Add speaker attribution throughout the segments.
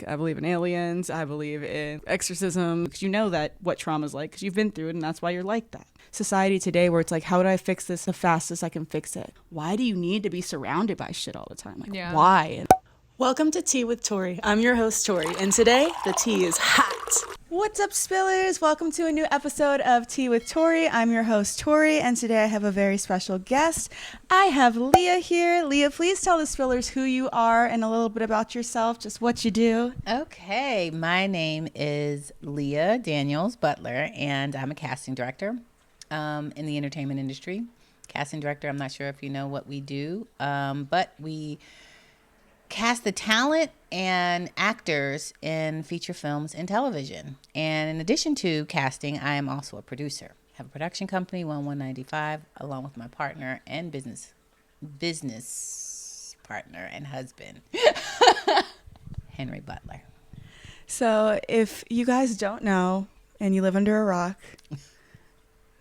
Speaker 1: I believe in aliens. I believe in exorcism. Because you know that what trauma's like because you've been through it, and that's why you're like that. Society today where it's like, how do I fix this the fastest I can fix it? Why do you need to be surrounded by shit all the time? Like, why?
Speaker 2: Welcome to Tea with Tori. I'm your host, Tori, and today the tea is hot.
Speaker 1: What's up, spillers? Welcome to a new episode of Tea with Tori. I'm your host, Tori, and today I have a very special guest. I have Leah here. Leah, please tell the spillers who you are and a little bit about yourself, just what you do.
Speaker 3: Okay, my name is Leah Daniels-Butler, and I'm a casting director in the entertainment industry. Casting director, I'm not sure if you know what we do, but we cast the talent and actors in feature films and television. And in addition to casting, I am also a producer. I have a production company, 1195, along with my partner and business partner and husband, Henry Butler.
Speaker 1: So if you guys don't know and you live under a rock,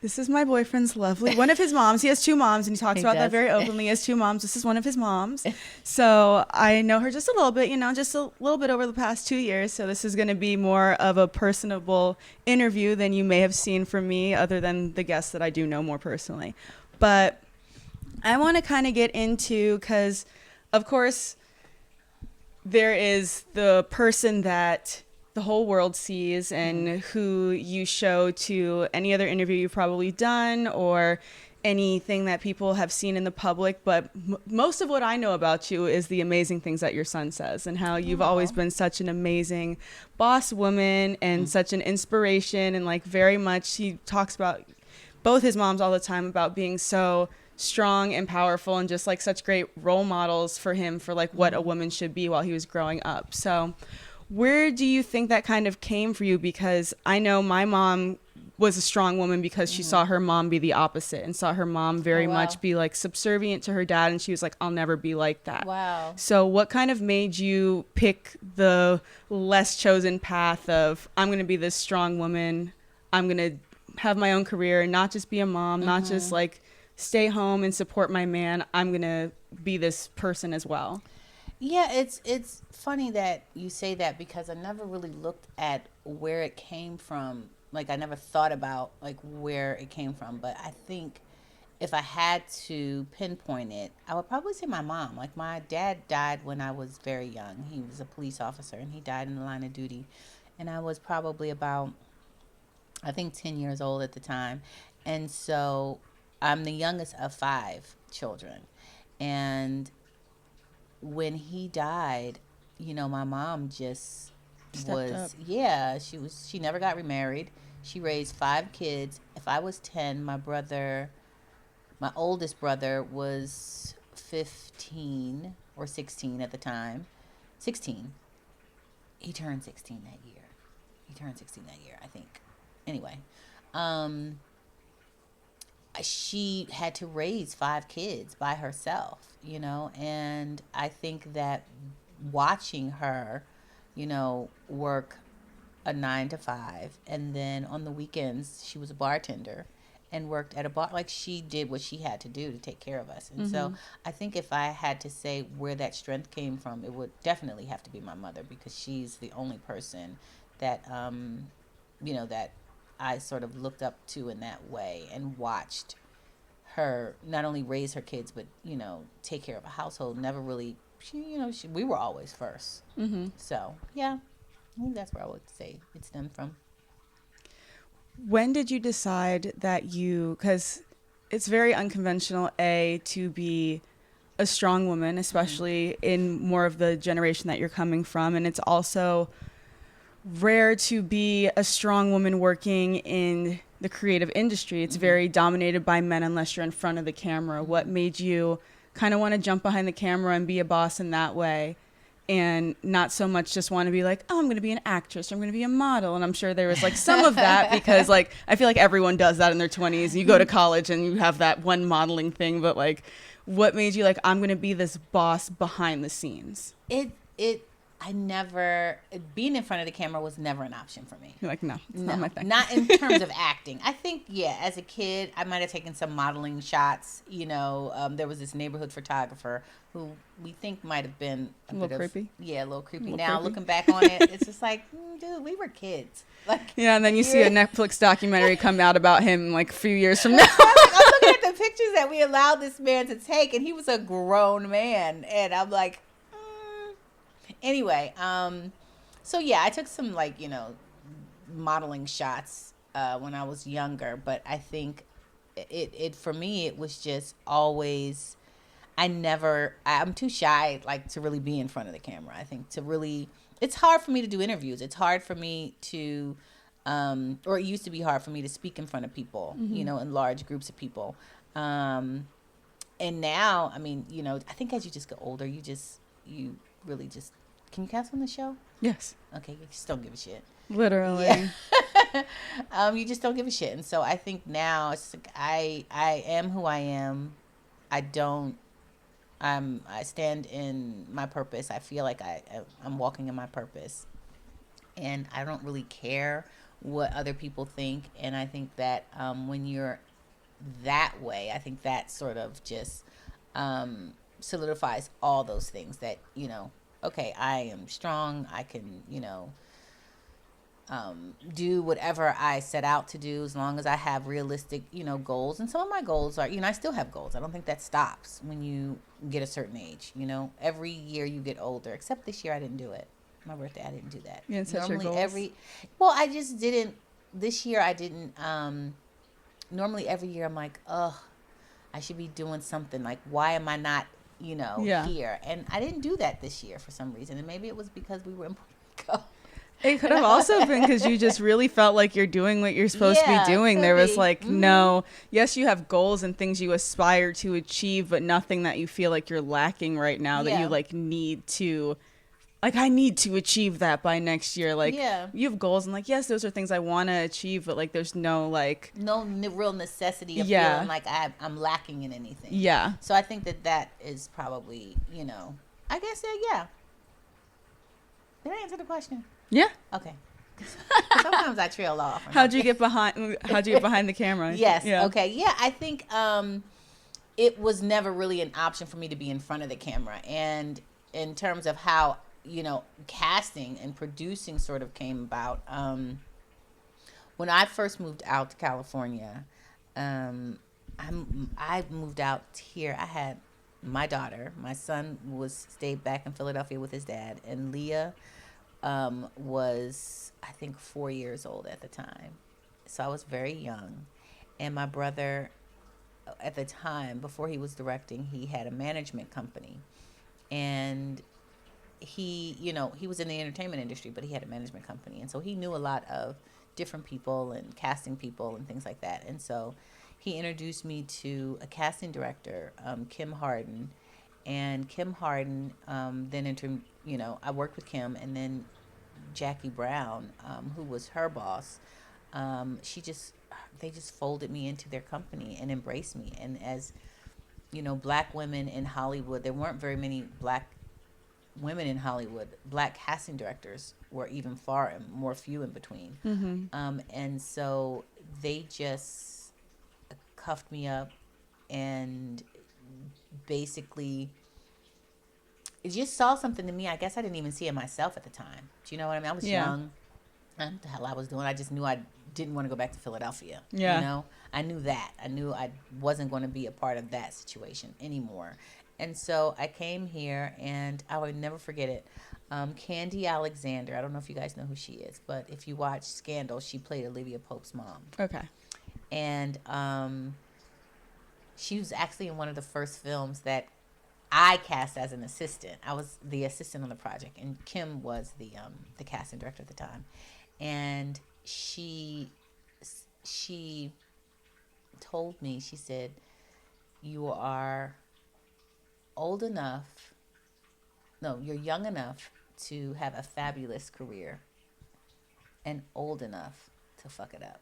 Speaker 1: this is my boyfriend's one of his moms. He has two moms, and he talks about that very openly. He has two moms. This is one of his moms. So I know her just a little bit, just a little bit over the past 2 years. So this is going to be more of a personable interview than you may have seen from me, other than the guests that I do know more personally. But I want to kind of get into, because, of course, there is the person that the whole world sees and who you show to any other interview you've probably done or anything that people have seen in the public. But most of what I know about you is the amazing things that your son says and how you've always been such an amazing boss woman and such an inspiration. And like very much, he talks about both his moms all the time about being so strong and powerful and just like such great role models for him for like what a woman should be while he was growing up. So where do you think that kind of came for you? Because I know my mom was a strong woman because she saw her mom be the opposite and saw her mom very much be like subservient to her dad. And she was like, I'll never be like that.
Speaker 3: Wow.
Speaker 1: So what kind of made you pick the less chosen path of, I'm going to be this strong woman. I'm going to have my own career and not just be a mom, not just like stay home and support my man. I'm going to be this person as well.
Speaker 3: Yeah, it's funny that you say that because I never really looked at where it came from. Like I never thought about like where it came from. But I think if I had to pinpoint it, I would probably say my mom. Like my dad died when I was very young. He was a police officer and he died in the line of duty. And I was probably about, I think 10 years old at the time. And so I'm the youngest of 5 children. And when he died, my mom just
Speaker 1: Stepped up.
Speaker 3: She never got remarried. She raised 5 kids. If I was 10, my oldest brother was 15 or 16 at the time. 16. He turned 16 that year. I think. Anyway, she had to raise 5 kids by herself, and I think that watching her, work a 9 to 5, and then on the weekends she was a bartender and worked at a bar. Like she did what she had to do to take care of us. And so I think if I had to say where that strength came from, it would definitely have to be my mother, because she's the only person that, that I sort of looked up to in that way and watched her not only raise her kids, but, take care of a household. Never really, we were always first. So, yeah, I think that's where I would say it stemmed from.
Speaker 1: When did you decide that because it's very unconventional, to be a strong woman, especially in more of the generation that you're coming from. And it's also rare to be a strong woman working in the creative industry. It's very dominated by men unless you're in front of the camera. What made you kind of want to jump behind the camera and be a boss in that way, and not so much just want to be like, oh, I'm going to be an actress, or I'm going to be a model? And I'm sure there was like some of that because like I feel like everyone does that in their 20s. You go to college and you have that one modeling thing, but like what made you like, I'm going to be this boss behind the scenes?
Speaker 3: It I never, being in front of the camera was never an option for me.
Speaker 1: You're like, no, it's not my thing.
Speaker 3: Not in terms of acting. I think, yeah, as a kid, I might have taken some modeling shots. There was this neighborhood photographer who we think might have been
Speaker 1: a little creepy.
Speaker 3: Yeah, a little creepy.
Speaker 1: A little
Speaker 3: now,
Speaker 1: creepy.
Speaker 3: looking back on it, it's just like, dude, we were kids. Like,
Speaker 1: yeah, and then you see a Netflix documentary come out about him like a few years from now.
Speaker 3: I'm looking at the pictures that we allowed this man to take, and he was a grown man, and I'm like, Anyway, so yeah, I took some modeling shots when I was younger, but I think it for me it was just always I'm too shy to really be in front of the camera. I think it's hard for me to do interviews. It's hard for me to or it used to be hard for me to speak in front of people, in large groups of people. And now, I mean, I think as you just get older, you really just. Can you cuss on the show?
Speaker 1: Yes.
Speaker 3: Okay, you just don't give a shit.
Speaker 1: Literally.
Speaker 3: Yeah. You just don't give a shit. And so I think now it's like I am who I am. I stand in my purpose. I feel like I'm walking in my purpose. And I don't really care what other people think. And I think that when you're that way, I think that sort of just solidifies all those things that, okay, I am strong. I can, do whatever I set out to do as long as I have realistic, goals. And some of my goals are, I still have goals. I don't think that stops when you get a certain age. Every year you get older, except this year I didn't do it. My birthday, I didn't do that.
Speaker 1: You didn't set your goals?
Speaker 3: I just didn't. This year I didn't. Normally every year I'm like, ugh, I should be doing something. Like, why am I not here? And I didn't do that this year for some reason. And maybe it was because we were in Puerto Rico.
Speaker 1: It could have also been because you just really felt like you're doing what you're supposed to be doing. There was no, yes, you have goals and things you aspire to achieve, but nothing that you feel like you're lacking right now that you need to, I need to achieve that by next year. You have goals and yes, those are things I want to achieve, but there's no no
Speaker 3: real necessity of feeling like I'm lacking in anything.
Speaker 1: Yeah.
Speaker 3: So I think that is probably, I guess yeah. Did I answer the question?
Speaker 1: Yeah.
Speaker 3: Okay. Sometimes I trail off.
Speaker 1: How'd you get behind the camera?
Speaker 3: Yes.
Speaker 1: Yeah.
Speaker 3: Okay. Yeah. I think it was never really an option for me to be in front of the camera. And in terms of how, casting and producing sort of came about, when I first moved out to California, I moved out here. I had my daughter. My son stayed back in Philadelphia with his dad, and Leah was, I think, 4 years old at the time. So I was very young. And my brother, at the time, before he was directing, he had a management company. And he was in the entertainment industry, but he had a management company. And so he knew a lot of different people and casting people and things like that. And so he introduced me to a casting director, Kim Harden. And Kim Harden then I worked with Kim, and then Jackie Brown, who was her boss, they just folded me into their company and embraced me. And as black women in Hollywood, there weren't very many black women in Hollywood. Black casting directors were even far more few in between. Mm-hmm. And so they just cuffed me up and basically it just saw something to me. I guess I didn't even see it myself at the time. Do you know what I mean? I was young. I don't know what the hell I was doing. I just knew I didn't want to go back to Philadelphia. Yeah. I knew that. I knew I wasn't going to be a part of that situation anymore. And so I came here, and I would never forget it. Candy Alexander, I don't know if you guys know who she is, but if you watch Scandal, she played Olivia Pope's mom.
Speaker 1: Okay.
Speaker 3: And she was actually in one of the first films that I cast as an assistant. I was the assistant on the project, and Kim was the casting director at the time. And she told me, she said, "You are old enough. No, you're young enough to have a fabulous career, and old enough to fuck it up."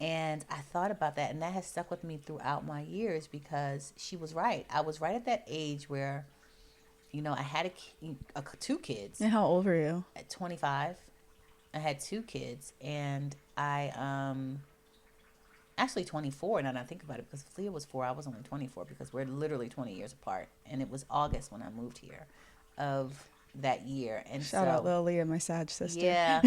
Speaker 3: And I thought about that, and that has stuck with me throughout my years because she was right. I was right at that age where I had two kids.
Speaker 1: And how old were you?
Speaker 3: At 25. I had two kids, and I actually 24 now that I think about it, because if Leah was 4, I was only 24, because we're literally 20 years apart. And it was August when I moved here of that year. And
Speaker 1: Shout out Lil Leah, my Sag sister.
Speaker 3: Yeah,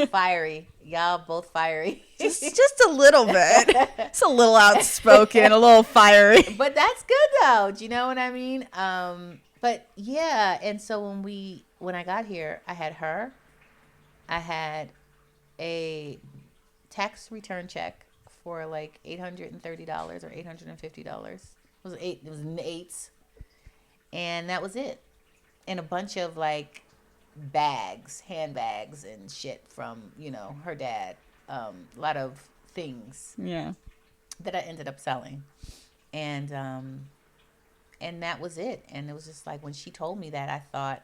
Speaker 3: fiery. Y'all both fiery.
Speaker 1: just a little bit. It's a little outspoken, a little fiery.
Speaker 3: But that's good though. Do you know what I mean? But yeah, and so when I got here, I had her. I had a tax return check for like $830 or $850. It was in the eights. And that was it. And a bunch of like handbags and shit from, her dad. A lot of things.
Speaker 1: Yeah.
Speaker 3: That I ended up selling. And that was it. And it was just like, when she told me that, I thought,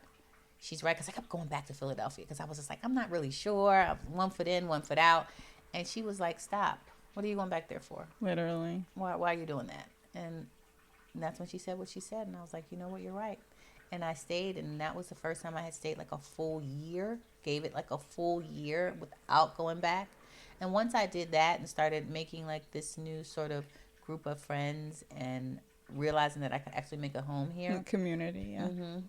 Speaker 3: she's right. Because I kept going back to Philadelphia, because I was just like, I'm not really sure. I'm 1 foot in, 1 foot out. And she was like, stop. What are you going back there for?
Speaker 1: Literally.
Speaker 3: Why are you doing that? And that's when she said what she said. And I was like, you know what? You're right. And I stayed. And that was the first time I had stayed like a full year. Gave it like a full year without going back. And once I did that and started making like this new sort of group of friends and realizing that I could actually make a home here.
Speaker 1: Community, yeah.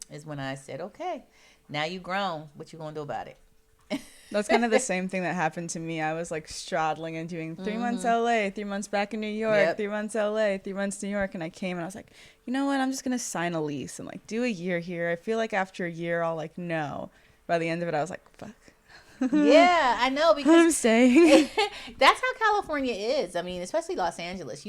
Speaker 3: Is when I said, okay, now you grown. What you going to do about it?
Speaker 1: That's kind of the same thing that happened to me. I was like straddling and doing 3 months LA, 3 months back in New York, 3 months LA, 3 months New York. And I came and I was like, you know what? I'm just going to sign a lease and like do a year here. I feel like after a year, I'll like know. By the end of it, I was like, fuck.
Speaker 3: Yeah, I know, because
Speaker 1: I'm staying.
Speaker 3: That's how California is. I mean, especially Los Angeles.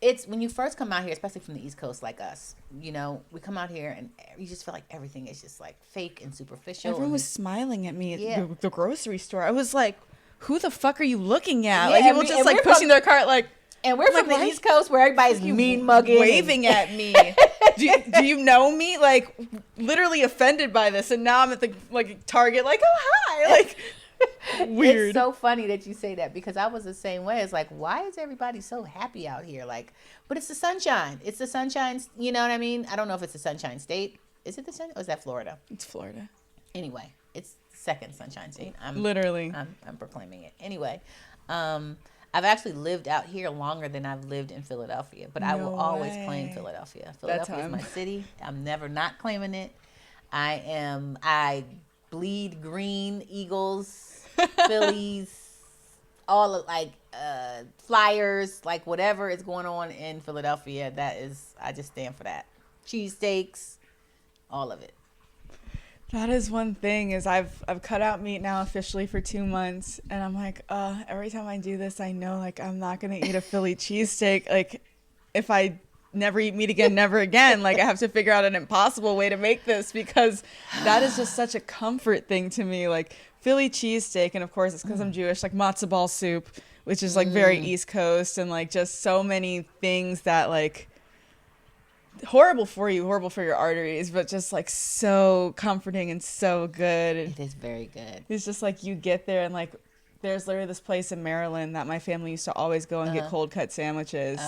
Speaker 3: It's when you first come out here, especially from the East Coast like us, we come out here and you just feel like everything is just like fake and superficial.
Speaker 1: Everyone was smiling at me at the grocery store. I was like, who the fuck are you looking at?
Speaker 3: Yeah,
Speaker 1: like people just like pushing their cart like.
Speaker 3: And we're from the East Coast where everybody's mean mugging.
Speaker 1: Waving at me. do you know me? Like, literally offended by this. And now I'm at the Target like, oh, hi. Like, weird.
Speaker 3: It's so funny that you say that, because I was the same way. It's like, why is everybody so happy out here? Like, but it's the sunshine. It's the sunshine. You know what I mean? I don't know if it's the Sunshine State. Is it the Sunshine? Or is that Florida?
Speaker 1: It's Florida.
Speaker 3: Anyway, it's second Sunshine State. I'm proclaiming it. Anyway, I've actually lived out here longer than I've lived in Philadelphia, but I will always claim Philadelphia. Philadelphia is my city. I'm never not claiming it. I bleed green, Eagles, Phillies, all of Flyers, like whatever is going on in Philadelphia. I just stand for that. Cheesesteaks, all of it.
Speaker 1: That is one thing is I've cut out meat now officially for 2 months, and I'm like, every time I do this, I know like I'm not gonna eat a Philly cheesesteak. Like if I never eat meat again, never again. Like I have to figure out an impossible way to make this, because that is just such a comfort thing to me. Like Philly cheesesteak, and of course it's because I'm Jewish. Like matzo ball soup, which is like very East Coast, and like just so many things that like. Horrible for you, horrible for your arteries, but just like so comforting and so good.
Speaker 3: It is very good.
Speaker 1: It's just like you get there and like there's literally this place in Maryland that my family used to always go and get cold cut sandwiches.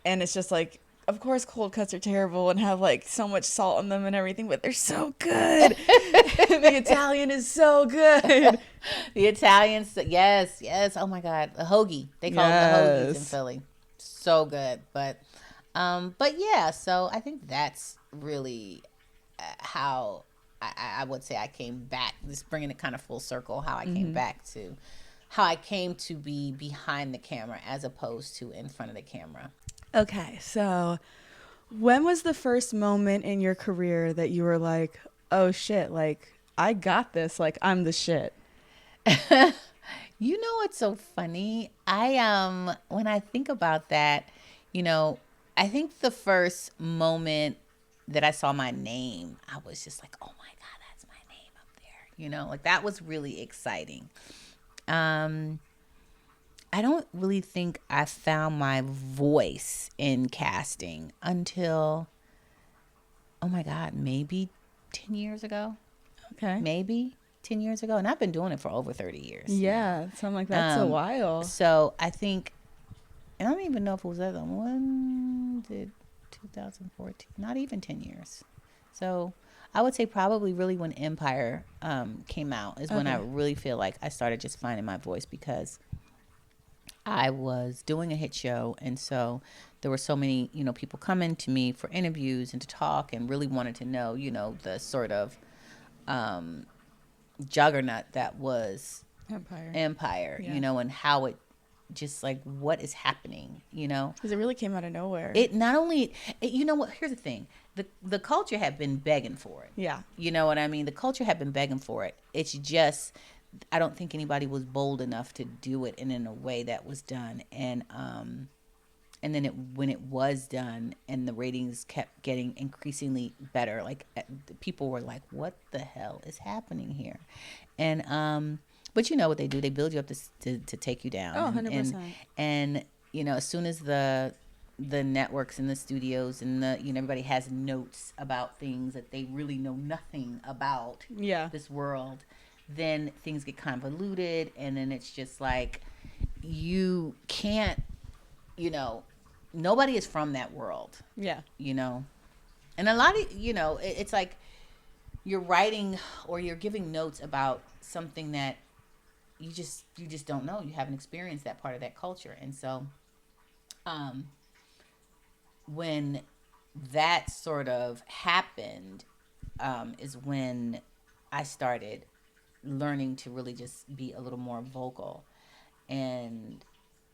Speaker 1: And it's just like, of course cold cuts are terrible and have like so much salt on them and everything, but they're so good. The Italian is so good.
Speaker 3: The Italians, yes. Oh my God, a hoagie. They call them the hoagies in Philly. So good, but yeah, so I think that's really how I would say I came back, just bringing it kind of full circle, how I came back to how I came to be behind the camera as opposed to in front of the camera.
Speaker 1: Okay, so when was the first moment in your career that you were like, oh shit, like I got this, like I'm the shit?
Speaker 3: You know what's so funny? When I think about that, I think the first moment that I saw my name, I was just like, oh my God, that's my name up there. Like that was really exciting. I don't really think I found my voice in casting until, oh my God, maybe 10 years ago.
Speaker 1: Okay.
Speaker 3: Maybe 10 years ago. And I've been doing it for over 30 years.
Speaker 1: Yeah. So I'm like, that's a while.
Speaker 3: So I think, and I don't even know if it was that one. Did 2014? Not even 10 years. So I would say probably really when Empire came out is when I
Speaker 1: Okay.
Speaker 3: really feel like I started just finding my voice, because I was doing a hit show, and so there were so many, people coming to me for interviews and to talk, and really wanted to know, the sort of um, juggernaut that was Empire,
Speaker 1: Yeah.
Speaker 3: and how it just like what is happening,
Speaker 1: Because it really came out of nowhere.
Speaker 3: It not only, you know what? Here's the thing: the culture had been begging for it.
Speaker 1: Yeah.
Speaker 3: You know what I mean? The culture had been begging for it. It's just, I don't think anybody was bold enough to do it, and in a way that was done. And then when it was done, and the ratings kept getting increasingly better, like people were like, "What the hell is happening here?" And but you know what they do? They build you up to take you down.
Speaker 1: Oh, 100%.
Speaker 3: And as soon as the networks and the studios and everybody has notes about things that they really know nothing about,
Speaker 1: Yeah.
Speaker 3: this world, then things get convoluted, and then it's just like you can't, nobody is from that world,
Speaker 1: Yeah.
Speaker 3: and a lot of, it's like you're writing or you're giving notes about something that you just don't know. You haven't experienced that part of that culture. And so when that sort of happened, is when I started learning to really just be a little more vocal and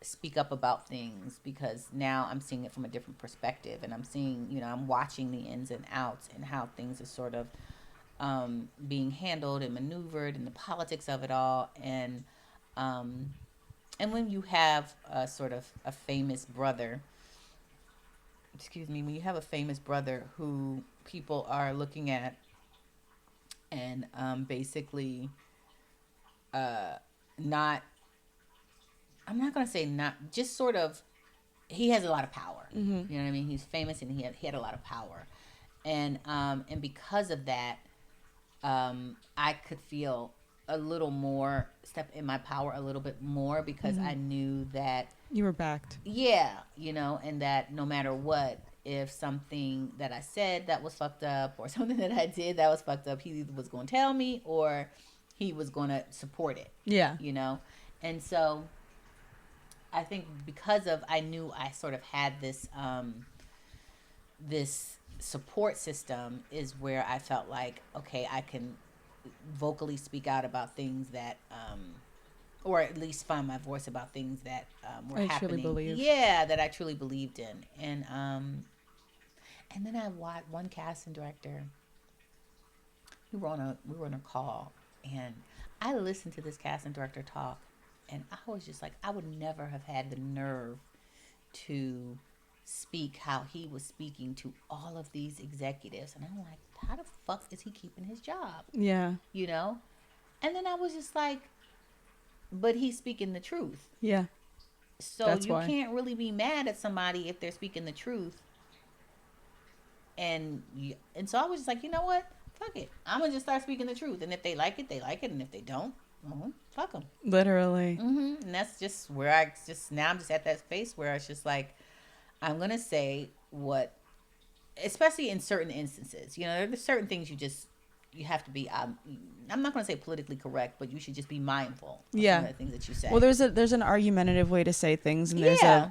Speaker 3: speak up about things, because now I'm seeing it from a different perspective, and I'm seeing, I'm watching the ins and outs and how things are sort of being handled and maneuvered, and the politics of it all. And when you have a sort of a famous brother, when you have a famous brother who people are looking at and basically not, I'm not going to say not, just sort of, he has a lot of power.
Speaker 1: Mm-hmm.
Speaker 3: You know what I mean? He's famous, and he had a lot of power. And because of that, I could feel a little more, step in my power a little bit more, because I knew that,
Speaker 1: You were backed.
Speaker 3: yeah, and that no matter what, if something that I said that was fucked up, or something that I did that was fucked up, he either was going to tell me, or he was going to support it.
Speaker 1: Yeah.
Speaker 3: And so I think because of, I knew I sort of had this this support system, is where I felt like, okay, I can vocally speak out about things that or at least find my voice about things that were
Speaker 1: I
Speaker 3: happening.
Speaker 1: truly believe.
Speaker 3: Yeah, that I truly believed in. And then I watched one casting director. We were on a call, and I listened to this casting director talk, and I was just like, I would never have had the nerve to speak how he was speaking to all of these executives. And I'm like, how the fuck is he keeping his job?
Speaker 1: Yeah.
Speaker 3: And then I was just like, but he's speaking the truth.
Speaker 1: Yeah.
Speaker 3: So
Speaker 1: That's
Speaker 3: you
Speaker 1: why.
Speaker 3: can't really be mad at somebody if they're speaking the truth. And so I was just like, you know what? Fuck it. I'm going to just start speaking the truth. And if they like it, they like it. And if they don't, fuck them.
Speaker 1: Literally.
Speaker 3: And that's just where now I'm just at that space where it's just like, I'm going to say what, especially in certain instances, there's certain things you have to be, I'm not going to say politically correct, but you should just be mindful of some of the things that you say.
Speaker 1: Well, there's an argumentative way to say things, and there's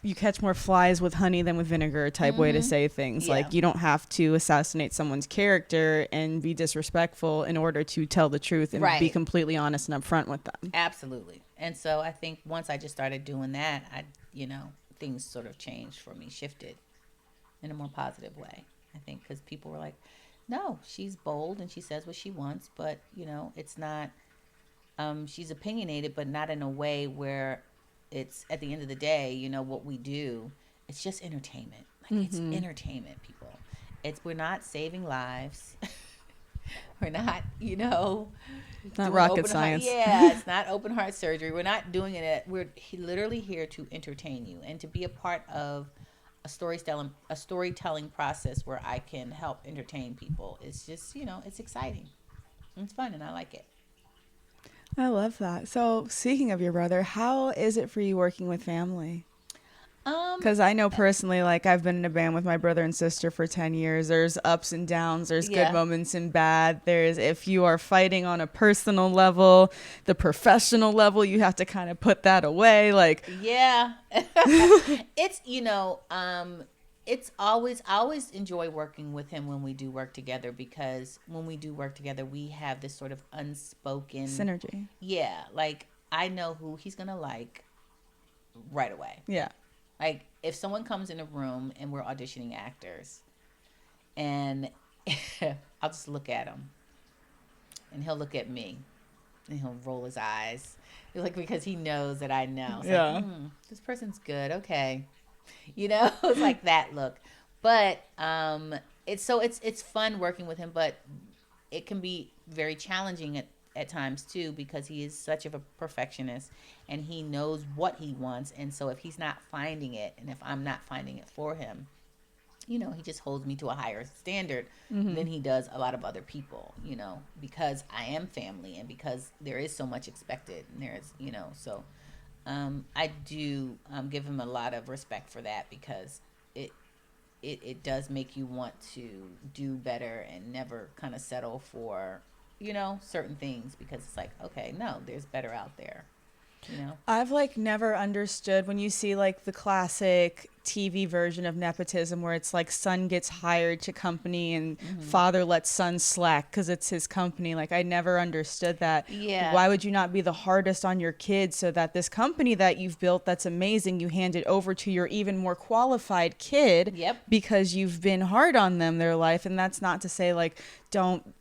Speaker 1: you catch more flies with honey than with vinegar type way to say things.
Speaker 3: Yeah.
Speaker 1: Like, you don't have to assassinate someone's character and be disrespectful in order to tell the truth and be completely honest and upfront with them.
Speaker 3: Absolutely. And so I think once I just started doing that, things sort of changed for me, shifted in a more positive way. I think because people were like, no, she's bold and she says what she wants, but it's not, she's opinionated, but not in a way where it's, at the end of the day, what we do, it's just entertainment. Like, it's entertainment, people. We're not saving lives. We're not,
Speaker 1: Not rocket science.
Speaker 3: It's not open heart surgery. We're not doing it. We're literally here to entertain you and to be a part of a storytelling process where I can help entertain people. It's just, it's exciting. It's fun, and I like it.
Speaker 1: I love that. So, speaking of your brother, how is it for you working with family? Because I know personally, like, I've been in a band with my brother and sister for 10 years. There's ups and downs. There's good moments and bad. There's, if you are fighting on a personal level, the professional level, you have to kind of put that away. Like,
Speaker 3: yeah. It's, it's always, I always enjoy working with him when we do work together, because when we do work together, we have this sort of unspoken
Speaker 1: synergy.
Speaker 3: Yeah. Like, I know who he's going to like right away.
Speaker 1: Yeah.
Speaker 3: Like, if someone comes in a room and we're auditioning actors, and I'll just look at him, and he'll look at me, and he'll roll his eyes, like, because he knows that I know. It's like, this person's good. Okay, it's like that look. But it's fun working with him, but it can be very challenging at times too, because he is such of a perfectionist, and he knows what he wants. And so if he's not finding it, and if I'm not finding it for him, he just holds me to a higher standard than he does a lot of other people, because I am family, and because there is so much expected, and there's, so I do give him a lot of respect for that, because it does make you want to do better and never kind of settle for certain things, because it's like, okay, no, there's better out there.
Speaker 1: I've like never understood when you see like the classic TV version of nepotism, where it's like son gets hired to company and father lets son slack because it's his company. Like, I never understood that.
Speaker 3: Yeah.
Speaker 1: Why would you not be the hardest on your kids, so that this company that you've built that's amazing, you hand it over to your even more qualified kid?
Speaker 3: Yep.
Speaker 1: Because you've been hard on them their life. And that's not to say like don't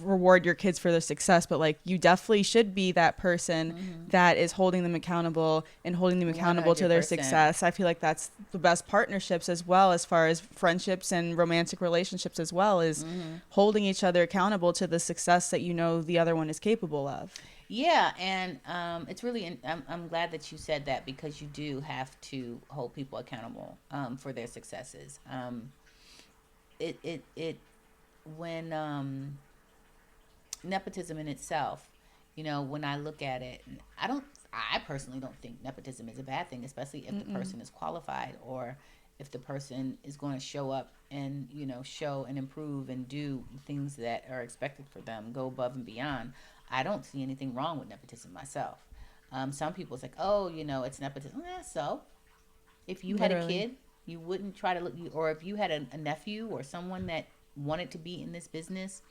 Speaker 1: reward your kids for their success, but like, you definitely should be that person that is holding them accountable and holding them accountable 100%. To their success. I feel like that's the best partnerships, as well as far as friendships and romantic relationships as well, is holding each other accountable to the success that the other one is capable of.
Speaker 3: Yeah, and it's really, I'm glad that you said that, because you do have to hold people accountable for their successes. When nepotism in itself, when I look at it, I personally don't think nepotism is a bad thing, especially if the person is qualified, or if the person is going to show up and, show and improve and do things that are expected for them, go above and beyond. I don't see anything wrong with nepotism myself. Some people, it's like, oh, it's nepotism. So if you had a kid, you wouldn't try to look, or if you had a nephew or someone that wanted to be in this business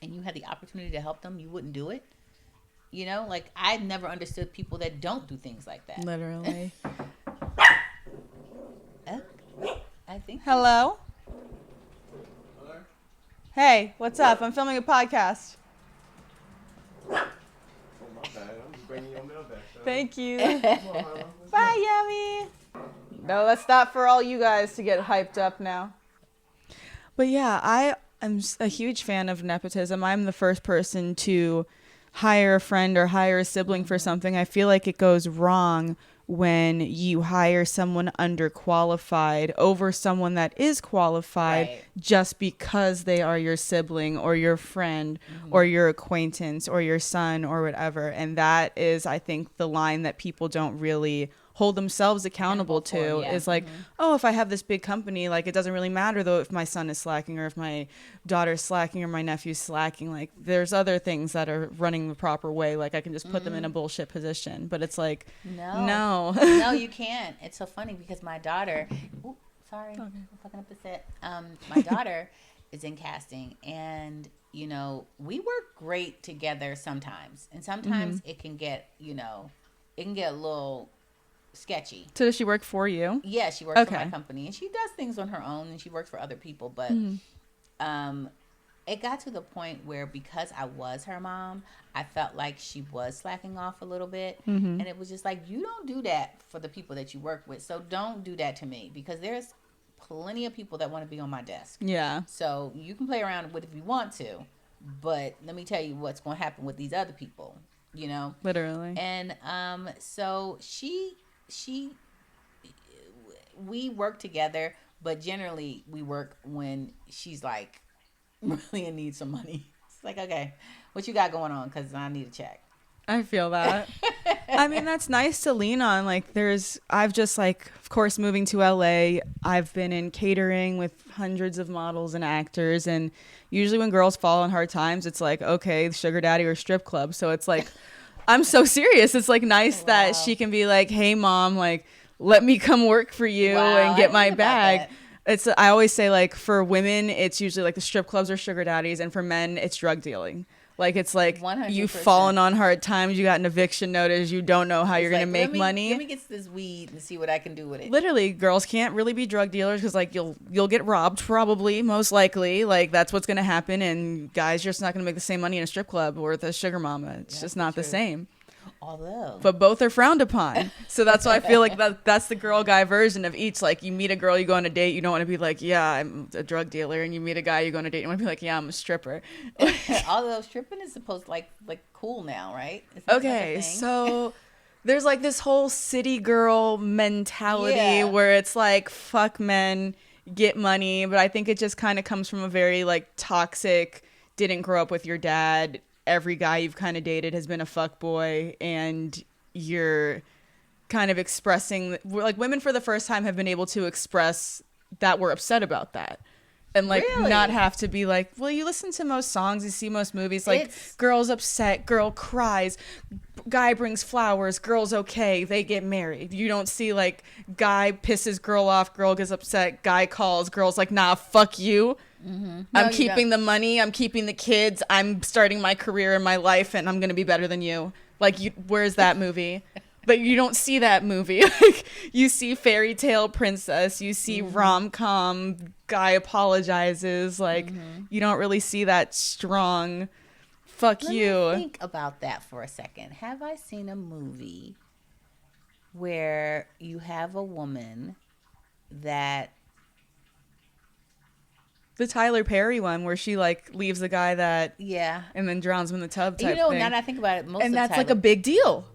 Speaker 3: and you had the opportunity to help them, you wouldn't do it. Like, I've never understood people that don't do things like that.
Speaker 1: Literally.
Speaker 3: I think.
Speaker 1: Hello? Hey, what's up? I'm filming a podcast.
Speaker 4: Oh, my bad. I'm just bringing your mail back. So.
Speaker 1: Thank you. Bye, Yummy. No, that's not for all you guys to get hyped up now. But yeah, I am a huge fan of nepotism. I'm the first person to hire a friend or hire a sibling for something. I feel like it goes wrong when you hire someone underqualified over someone that is qualified, just because they are your sibling or your friend or your acquaintance or your son or whatever. And that is, I think, the line that people don't really hold themselves accountable to, is like, oh, if I have this big company, like, it doesn't really matter though if my son is slacking or if my daughter's slacking or my nephew's slacking. Like, there's other things that are running the proper way. Like, I can just put them in a bullshit position. But it's like, no.
Speaker 3: No, you can't. It's so funny, because my daughter, I'm fucking up the set. My daughter is in casting, and we work great together sometimes, and sometimes it can get a little sketchy.
Speaker 1: So does she work for you?
Speaker 3: Yeah, she works for my company, and she does things on her own, and she works for other people, but it got to the point where, because I was her mom, I felt like she was slacking off a little bit, and it was just like, you don't do that for the people that you work with, so don't do that to me, because there's plenty of people that want to be on my desk.
Speaker 1: Yeah.
Speaker 3: So you can play around with it if you want to, but let me tell you what's going to happen with these other people,
Speaker 1: Literally.
Speaker 3: And so we work together, but generally we work when she's like really in need some money. It's like, okay, what you got going on? Because I need a check.
Speaker 1: I feel that. I mean, that's nice to lean on. Like, I've just, like, of course, moving to LA, I've been in catering with hundreds of models and actors. And usually when girls fall on hard times, it's like, okay, sugar daddy or strip club. So it's like, I'm so serious. It's like nice that she can be like, hey, mom, like, let me come work for you and get my bag. I always say, like, for women, it's usually like the strip clubs or sugar daddies. And for men, it's drug dealing. Like, it's like
Speaker 3: 100%.
Speaker 1: You've fallen on hard times. You got an eviction notice. You don't know how you're going to make money.
Speaker 3: Let me get this weed and see what I can do with it.
Speaker 1: Literally, girls can't really be drug dealers because, like, you'll get robbed probably, most likely. Like, that's what's going to happen. And guys, you're just not going to make the same money in a strip club or with a sugar mama. It's just not the same. But both are frowned upon. So that's why I feel like that's the girl guy version of each. Like, you meet a girl, you go on a date, you don't want to be like, yeah, I'm a drug dealer. And you meet a guy, you go on a date, you want to be like, yeah, I'm a stripper.
Speaker 3: Although stripping is supposed to like cool now, right?
Speaker 1: Okay, so there's like this whole city girl mentality where it's like, fuck men, get money. But I think it just kind of comes from a very like toxic, didn't grow up with your dad. Every guy you've kind of dated has been a fuck boy, and you're kind of expressing, like, women for the first time have been able to express that we're upset about that. And like not have to be like, well, you listen to most songs, you see most movies, like girl's upset, girl cries, guy brings flowers, girl's okay, they get married. You don't see like guy pisses girl off, girl gets upset, guy calls, girl's like, nah, fuck you. Mm-hmm. I'm keeping the money, I'm keeping the kids, I'm starting my career in my life, and I'm gonna be better than you. Like, where's that movie? But you don't see that movie. Like, you see fairy tale princess, you see rom-com, guy apologizes. Like, you don't really see that strong fuck you.
Speaker 3: Let me think about that for a second. Have I seen a movie where you have a woman that...
Speaker 1: The Tyler Perry one where she like leaves the guy that and then drowns him in the tub type thing.
Speaker 3: Now that I think about it,
Speaker 1: that's like a big deal.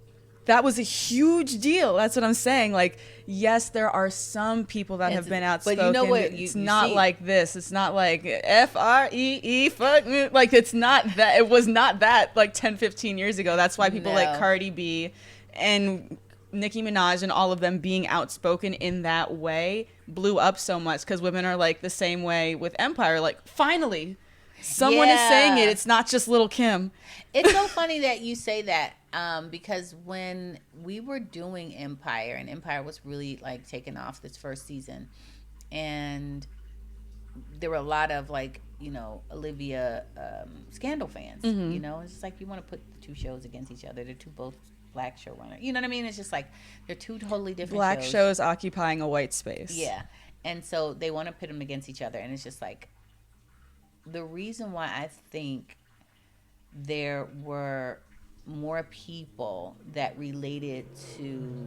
Speaker 1: That was a huge deal. That's what I'm saying. Like, yes, there are some people that have been outspoken. But you know what? It's not like this. It's not like F-R-E-E, fuck me. Like, it's not that. It was not that like 10, 15 years ago. That's why people like Cardi B and Nicki Minaj and all of them being outspoken in that way blew up so much, because women are like the same way with Empire. Like, finally, someone is saying it. It's not just Lil' Kim.
Speaker 3: It's so funny that you say that, because when we were doing Empire, and Empire was really like taking off this first season, and there were a lot of like, you know, Olivia Scandal fans. You know, it's just like you want to put the two shows against each other. They're both black showrunner. You know what I mean? It's just like they're two totally different
Speaker 1: black shows occupying a white space.
Speaker 3: Yeah. And so they want to pit them against each other. And it's just like, the reason why I think there were more people that related to,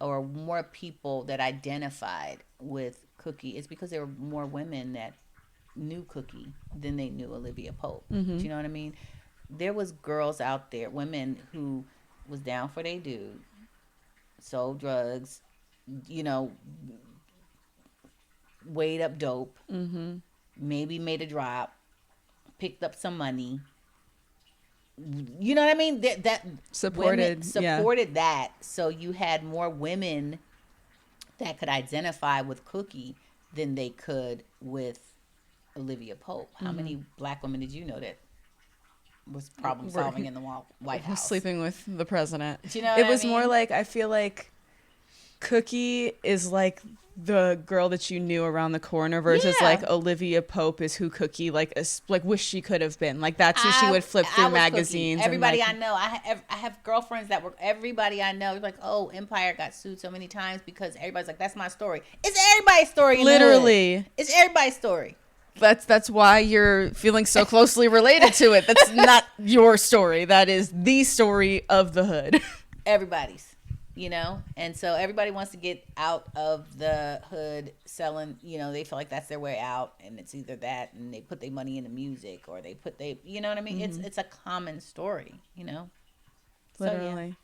Speaker 3: or more people that identified with Cookie is because there were more women that knew Cookie than they knew Olivia Pope. Do you know what I mean? There was girls out there, women who was down for they dude, sold drugs, you know, weighed up dope, maybe made a drop, picked up some money. You know what I mean? That
Speaker 1: supported
Speaker 3: that. So you had more women that could identify with Cookie than they could with Olivia Pope. How many black women did you know that was problem solving in the White House?
Speaker 1: Sleeping with the president.
Speaker 3: Do you know what
Speaker 1: it was
Speaker 3: I mean?
Speaker 1: more like, I feel like Cookie is like the girl that you knew around the corner versus like Olivia Pope is who Cookie like wish she could have been. Like, that's who she would flip through magazines.
Speaker 3: Everybody I know, I have girlfriends that were everybody I know. Like, oh, Empire got sued so many times because everybody's like, that's my story. It's everybody's story.
Speaker 1: Literally,
Speaker 3: it's everybody's story.
Speaker 1: That's why you're feeling so closely related to it. That's not your story. That is the story of the hood.
Speaker 3: Everybody's, you know? And so everybody wants to get out of the hood selling, you know, they feel like that's their way out, and it's either that and they put their money into music, or you know what I mean? It's a common story, you know?
Speaker 1: Literally.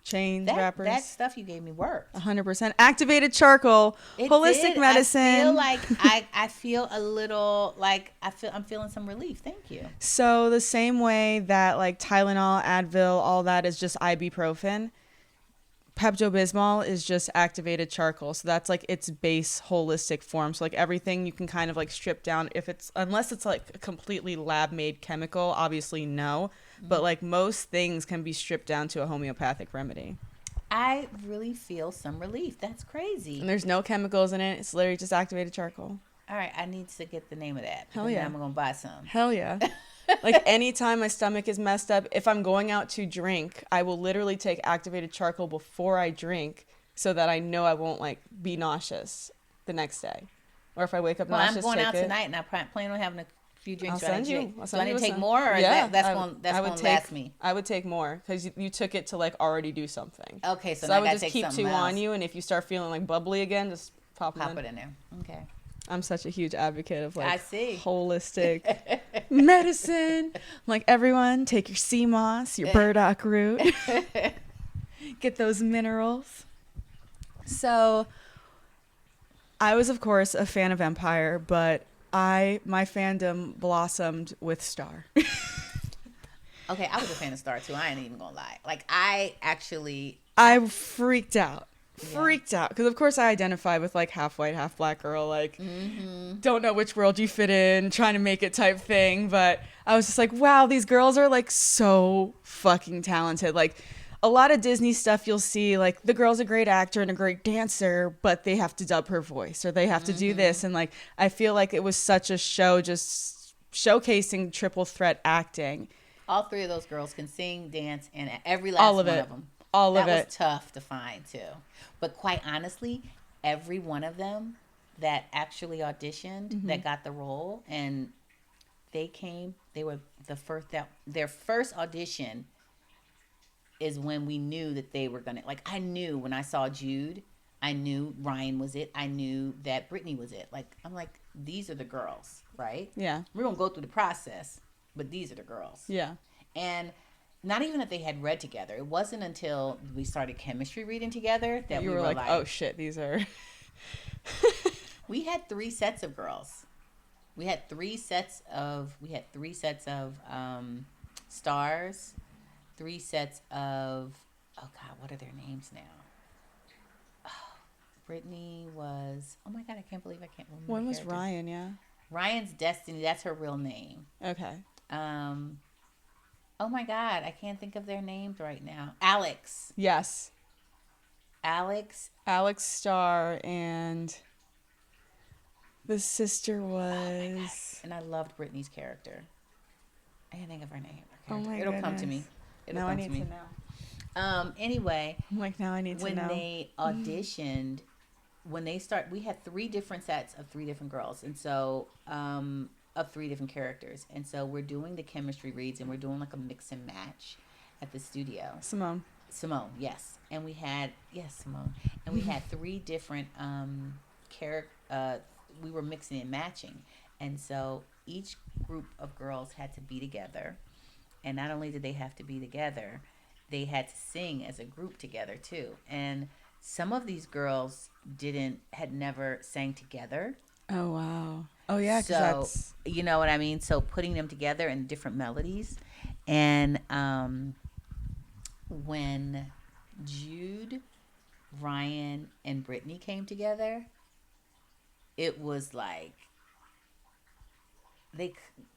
Speaker 1: chains,
Speaker 3: That
Speaker 1: wrappers.
Speaker 3: stuff you gave me worked.
Speaker 1: 100%. Activated charcoal, holistic medicine.
Speaker 3: I feel like I feel a little like I'm feeling some relief. Thank you.
Speaker 1: So the same way that like Tylenol, Advil, all that is just ibuprofen, Pepto-Bismol is just activated charcoal. So that's like its base holistic form. So like everything you can kind of like strip down unless it's like a completely lab made chemical, obviously no. But like most things can be stripped down to a homeopathic remedy.
Speaker 3: I really feel some relief. That's crazy.
Speaker 1: And there's no chemicals in it. It's literally just activated charcoal.
Speaker 3: All right, I need to get the name of that.
Speaker 1: Hell yeah.
Speaker 3: I'm going to buy some.
Speaker 1: Hell yeah. Like anytime my stomach is messed up, if I'm going out to drink, I will literally take activated charcoal before I drink so that I know I won't like be nauseous the next day. Or if I wake up nauseous,
Speaker 3: I'm going out tonight and I plan on having a few drinks.
Speaker 1: I'll send you.
Speaker 3: Do I need to take more, or that's going to last me?
Speaker 1: I would take more because you took it to like already do something.
Speaker 3: Okay, so
Speaker 1: I
Speaker 3: now
Speaker 1: would
Speaker 3: I
Speaker 1: just
Speaker 3: take
Speaker 1: keep two
Speaker 3: else
Speaker 1: on you, and if you start feeling like bubbly again, just pop
Speaker 3: it in there. Okay.
Speaker 1: I'm such a huge advocate of like
Speaker 3: holistic
Speaker 1: medicine. Like everyone, take your sea moss, your burdock root, get those minerals. So I was, of course, a fan of Empire, but my fandom blossomed with Star.
Speaker 3: Okay, I was a fan of Star too. I ain't even gonna lie. Like I
Speaker 1: freaked out because of course I identify with like half white, half black girl, like don't know which world you fit in, trying to make it type thing. But I was just like, wow, these girls are like so fucking talented. Like a lot of Disney stuff you'll see, like the girl's a great actor and a great dancer, but they have to dub her voice or they have to do this. And like I feel like it was such a show just showcasing triple threat acting.
Speaker 3: All three of those girls can sing, dance, and every last one of them.
Speaker 1: All of it.
Speaker 3: That was tough to find too. But quite honestly, every one of them that actually auditioned, that got the role, and they were their first audition is when we knew that they were gonna, like I knew when I saw Jude, I knew Ryan was it, I knew that Brittany was it. Like I'm like, these are the girls, right?
Speaker 1: Yeah.
Speaker 3: We're gonna go through the process, but these are the girls.
Speaker 1: Yeah.
Speaker 3: And not even that they had read together. It wasn't until we started chemistry reading together that
Speaker 1: you
Speaker 3: we
Speaker 1: were like, oh shit, these are.
Speaker 3: We had 3 sets of girls. We had 3 sets of stars, 3 sets of, oh God, what are their names now? Oh, Brittany was, oh my God, I can't believe I can't remember.
Speaker 1: One was Ryan, yeah.
Speaker 3: Ryan's Destiny, that's her real name.
Speaker 1: Okay.
Speaker 3: Oh my God, I can't think of their names right now. Alex.
Speaker 1: Yes.
Speaker 3: Alex
Speaker 1: Starr, and the sister was.
Speaker 3: And I loved Brittany's character. I can't think of her name.
Speaker 1: Oh my
Speaker 3: It'll
Speaker 1: goodness.
Speaker 3: come to me.
Speaker 1: Now I need to know.
Speaker 3: Anyway.
Speaker 1: I'm like, now I need to know.
Speaker 3: When they auditioned, we had 3 different sets of 3 different girls. And so, of 3 different characters. And so we're doing the chemistry reads and we're doing like a mix and match at the studio.
Speaker 1: Simone,
Speaker 3: yes. And we had, Simone. And we had 3 different we were mixing and matching. And so each group of girls had to be together. And not only did they have to be together, they had to sing as a group together too. And some of these girls had never sang together.
Speaker 1: Oh, wow. Oh, yeah.
Speaker 3: So,
Speaker 1: that's...
Speaker 3: you know what I mean? So putting them together in different melodies. And when Jude, Ryan, and Brittany came together, it was like,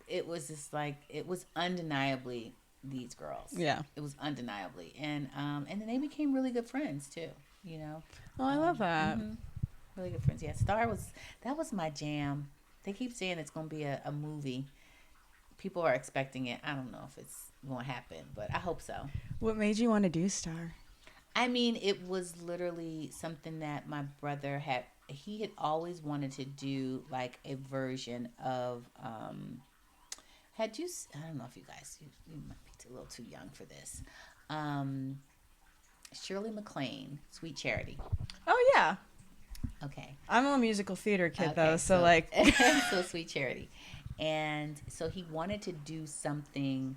Speaker 3: it was undeniably these girls.
Speaker 1: Yeah.
Speaker 3: It was undeniably. And then they became really good friends too, you know?
Speaker 1: Oh, I love that.
Speaker 3: Mm-hmm. Really good friends. Yeah, that was my jam. They keep saying it's going to be a movie. People are expecting it. I don't know if it's going to happen, but I hope so.
Speaker 1: What made you want to do Star?
Speaker 3: I mean, it was literally something that my brother he had always wanted to do, like a version of, I don't know if you guys, you might be a little too young for this. Shirley MacLaine, Sweet Charity.
Speaker 1: Oh, yeah.
Speaker 3: Okay.
Speaker 1: I'm a musical theater kid, though, so like...
Speaker 3: So Sweet Charity. And so he wanted to do something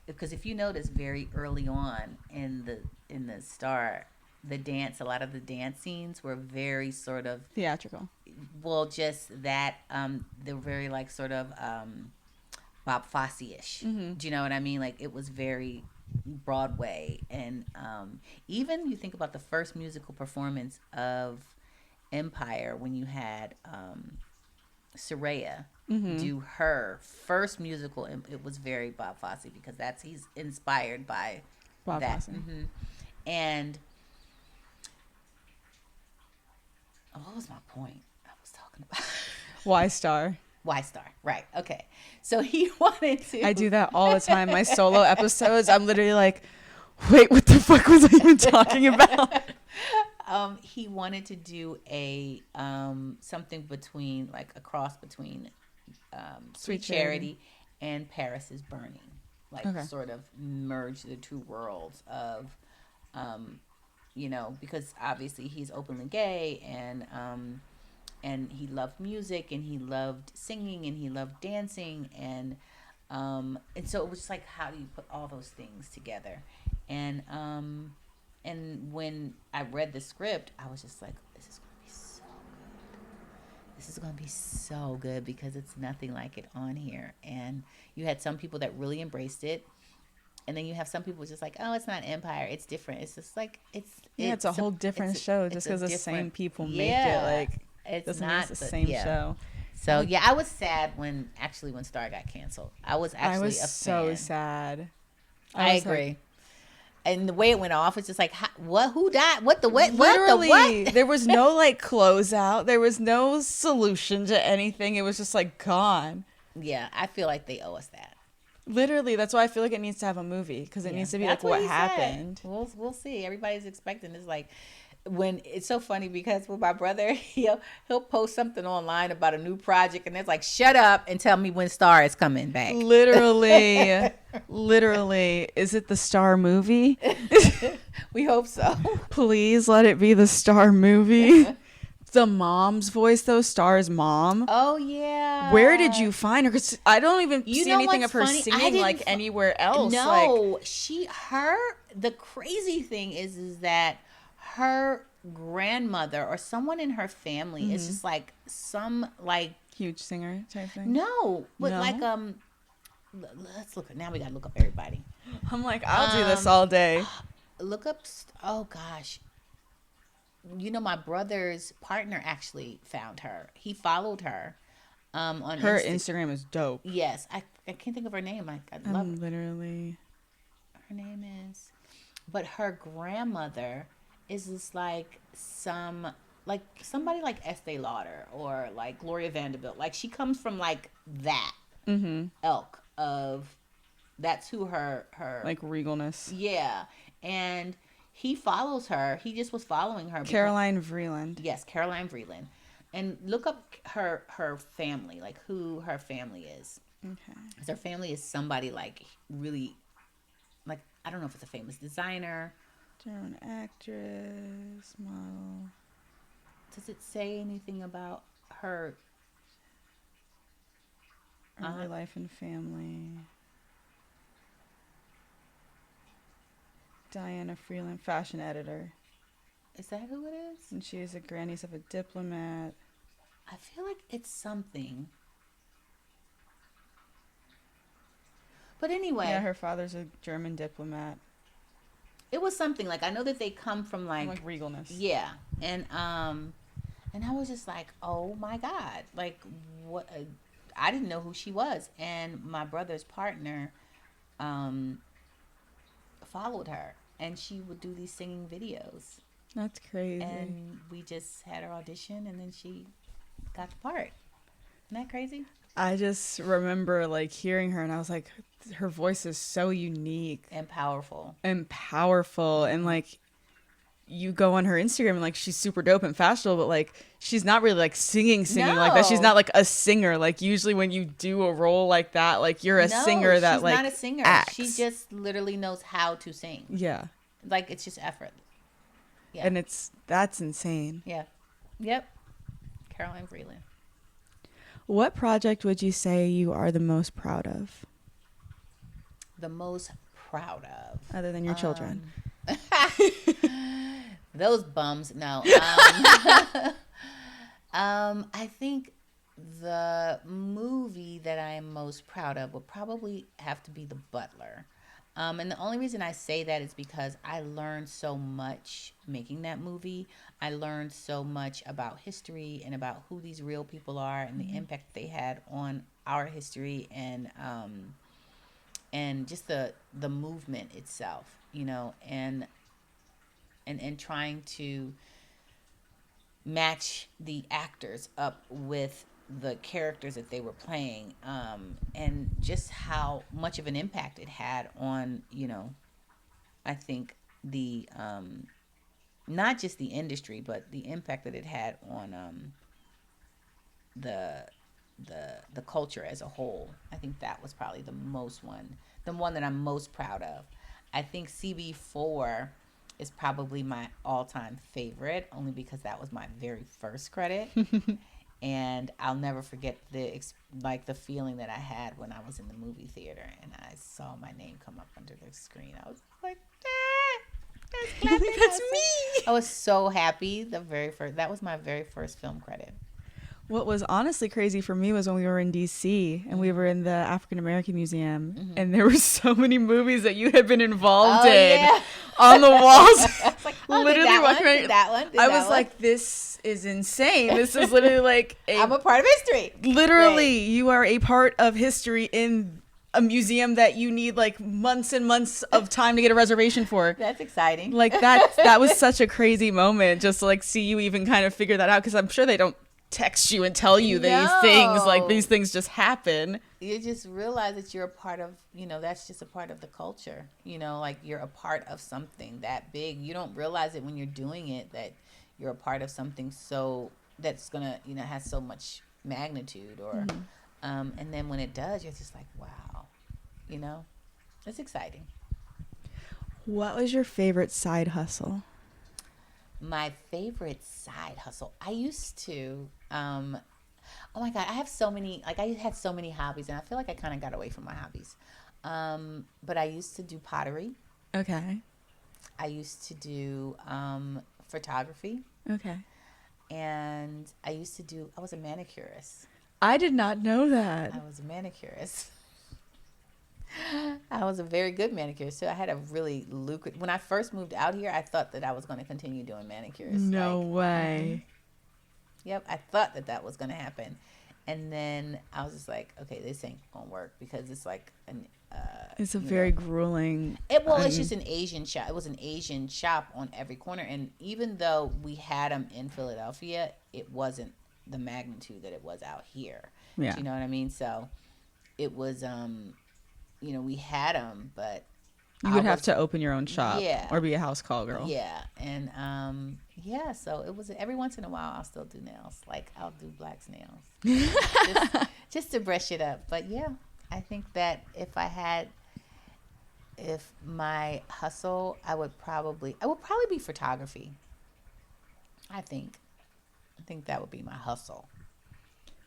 Speaker 3: because if you notice very early on in the Star, a lot of the dance scenes were very sort of,
Speaker 1: Theatrical.
Speaker 3: well, just that they're very like sort of Bob Fosse-ish. Do you know what I mean? Like it was very Broadway, and even you think about the first musical performance of Empire when you had Soraya do her first musical. It was very Bob Fosse because he's inspired by
Speaker 1: Bob
Speaker 3: that.
Speaker 1: Fosse.
Speaker 3: And what was my point? I was talking about
Speaker 1: Y Star.
Speaker 3: Y Star, right? Okay, so he wanted to.
Speaker 1: I do that all the time. My solo episodes, I'm literally like, wait, what the fuck was I even talking about?
Speaker 3: He wanted to do a something between, like a cross between Sweet Charity and Paris is Burning, like sort of merge the two worlds of, because obviously he's openly gay, and he loved music, and he loved singing, and he loved dancing, and so it was just like, how do you put all those things together? And when I read the script, I was just like, this is gonna be so good. This is gonna be so good because it's nothing like it on here. And you had some people that really embraced it, and then you have some people just like, oh, it's not Empire, it's different. It's just like
Speaker 1: it's a whole different show just because the same people make it. Like
Speaker 3: it's
Speaker 1: doesn't
Speaker 3: not
Speaker 1: mean it's the same show.
Speaker 3: So yeah, I was sad when Star got canceled. I was actually
Speaker 1: so sad.
Speaker 3: I agree. And the way it went off was just like, what? Who died? What the what?
Speaker 1: Literally,
Speaker 3: What the what?
Speaker 1: There was no like closeout. There was no solution to anything. It was just like gone.
Speaker 3: Yeah, I feel like they owe us that.
Speaker 1: Literally, that's why I feel like it needs to have a movie because it needs to be like what happened.
Speaker 3: We'll see. Everybody's expecting. It's like, when it's so funny because with my brother, he'll post something online about a new project, and it's like, shut up and tell me when Star is coming back.
Speaker 1: Literally, is it the Star movie?
Speaker 3: We hope so.
Speaker 1: Please let it be the Star movie. The mom's voice, though, Star's mom.
Speaker 3: Oh yeah.
Speaker 1: Where did you find her? Because I don't even see anything of her
Speaker 3: funny?
Speaker 1: singing like anywhere else.
Speaker 3: No, the crazy thing is that her grandmother or someone in her family is just like some like
Speaker 1: huge singer type thing.
Speaker 3: No, but like let's look. Now we gotta look up everybody.
Speaker 1: I'm like, I'll do this all day.
Speaker 3: Look up. Oh gosh. My brother's partner actually found her. He followed her on
Speaker 1: her Instagram is dope.
Speaker 3: Yes, I can't think of her name. I love it.
Speaker 1: Literally.
Speaker 3: Her name is, but her grandmother is just like somebody like Estee Lauder or like Gloria Vanderbilt. Like she comes from like that elk of, that's who her
Speaker 1: like regalness.
Speaker 3: Yeah, and he follows her. He just was following her.
Speaker 1: Caroline Vreeland.
Speaker 3: Yes, Caroline Vreeland. And look up her family, like who her family is.
Speaker 1: Okay.
Speaker 3: Because her family is somebody like really, like, I don't know if it's a famous designer.
Speaker 1: German actress, model.
Speaker 3: Does it say anything about her?
Speaker 1: Early life and family. Diana Freeland, fashion editor.
Speaker 3: Is that who it is?
Speaker 1: And she is a grannies of a diplomat.
Speaker 3: I feel like it's something. But anyway.
Speaker 1: Yeah, her father's a German diplomat.
Speaker 3: It was something like, I know that they come from like
Speaker 1: regalness.
Speaker 3: Yeah. And I was just like, oh my God. Like, what? I didn't know who she was. And my brother's partner followed her, and she would do these singing videos.
Speaker 1: That's crazy.
Speaker 3: And we just had her audition, and then she got the part. Isn't that crazy?
Speaker 1: I just remember like hearing her, and I was like, her voice is so unique
Speaker 3: and powerful.
Speaker 1: And like, you go on her Instagram and like she's super dope and fashionable, but like she's not really like singing like that. She's not like a singer. Like usually when you do a role like that, like you're a singer that like,
Speaker 3: she's not a singer.
Speaker 1: Acts.
Speaker 3: She just literally knows how to sing.
Speaker 1: Yeah.
Speaker 3: Like it's just effort. Yeah.
Speaker 1: And that's insane.
Speaker 3: Yeah. Yep. Caroline Vreeland.
Speaker 1: What project would you say you are the most proud of?
Speaker 3: the most proud of,
Speaker 1: other than your children?
Speaker 3: Those bums. No. I think the movie that I am most proud of would probably have to be The Butler. And the only reason I say that is because I learned so much making that movie. I learned so much about history and about who these real people are and the impact they had on our history and just the movement itself, you know, and trying to match the actors up with the characters that they were playing, and just how much of an impact it had on, you know, I think the not just the industry, but the impact that it had on the culture as a whole. I think that was probably the one that I'm most proud of. I think CB4 is probably my all-time favorite, only because that was my very first credit. And I'll never forget the feeling that I had when I was in the movie theater and I saw my name come up under the screen. I was like, that's me. I was so happy. That was my very first film credit.
Speaker 1: What was honestly crazy for me was when we were in DC and we were in the African American Museum, and there were so many movies that you had been involved in on the walls.
Speaker 3: Like,
Speaker 1: literally walking around. I was
Speaker 3: one.
Speaker 1: like, this is insane. This is literally like
Speaker 3: I'm a part of history.
Speaker 1: Literally, you are a part of history in a museum that you need like months and months of time to get a reservation for.
Speaker 3: That's exciting.
Speaker 1: Like that was such a crazy moment just to like see you even kind of figure that out, because I'm sure they don't text you and tell you these things. Like, these things just happen.
Speaker 3: You just realize that you're a part of, you know, that's just a part of the culture, you know, like you're a part of something that big. You don't realize it when you're doing it, that you're a part of something so that's gonna, you know, has so much magnitude, or and then when it does, you're just like, wow, you know, it's exciting.
Speaker 1: What was your favorite side hustle?
Speaker 3: My favorite side hustle, I used to, oh my God, I have so many, like I had so many hobbies, and I feel like I kind of got away from my hobbies. But I used to do pottery.
Speaker 1: Okay.
Speaker 3: I used to do photography.
Speaker 1: Okay.
Speaker 3: And I was a manicurist.
Speaker 1: I did not know that.
Speaker 3: I was a manicurist. I was a very good manicurist, so I had a really lucrative. When I first moved out here, I thought that I was going to continue doing manicures.
Speaker 1: No way.
Speaker 3: Yep, I thought that was going to happen, and then I was just like, okay, this ain't gonna work, because it's like an.
Speaker 1: It's a very grueling.
Speaker 3: It's just an Asian shop. It was an Asian shop on every corner, and even though we had them in Philadelphia, it wasn't the magnitude that it was out here.
Speaker 1: Yeah.
Speaker 3: Do you know what I mean? So it was, you know, we had them, but
Speaker 1: you would have to open your own shop, or be a house call girl.
Speaker 3: Yeah, and so it was. Every once in a while, I'll still do nails. Like, I'll do black's nails, just to brush it up. But yeah, I think that if my hustle, I would probably be photography. I think that would be my hustle.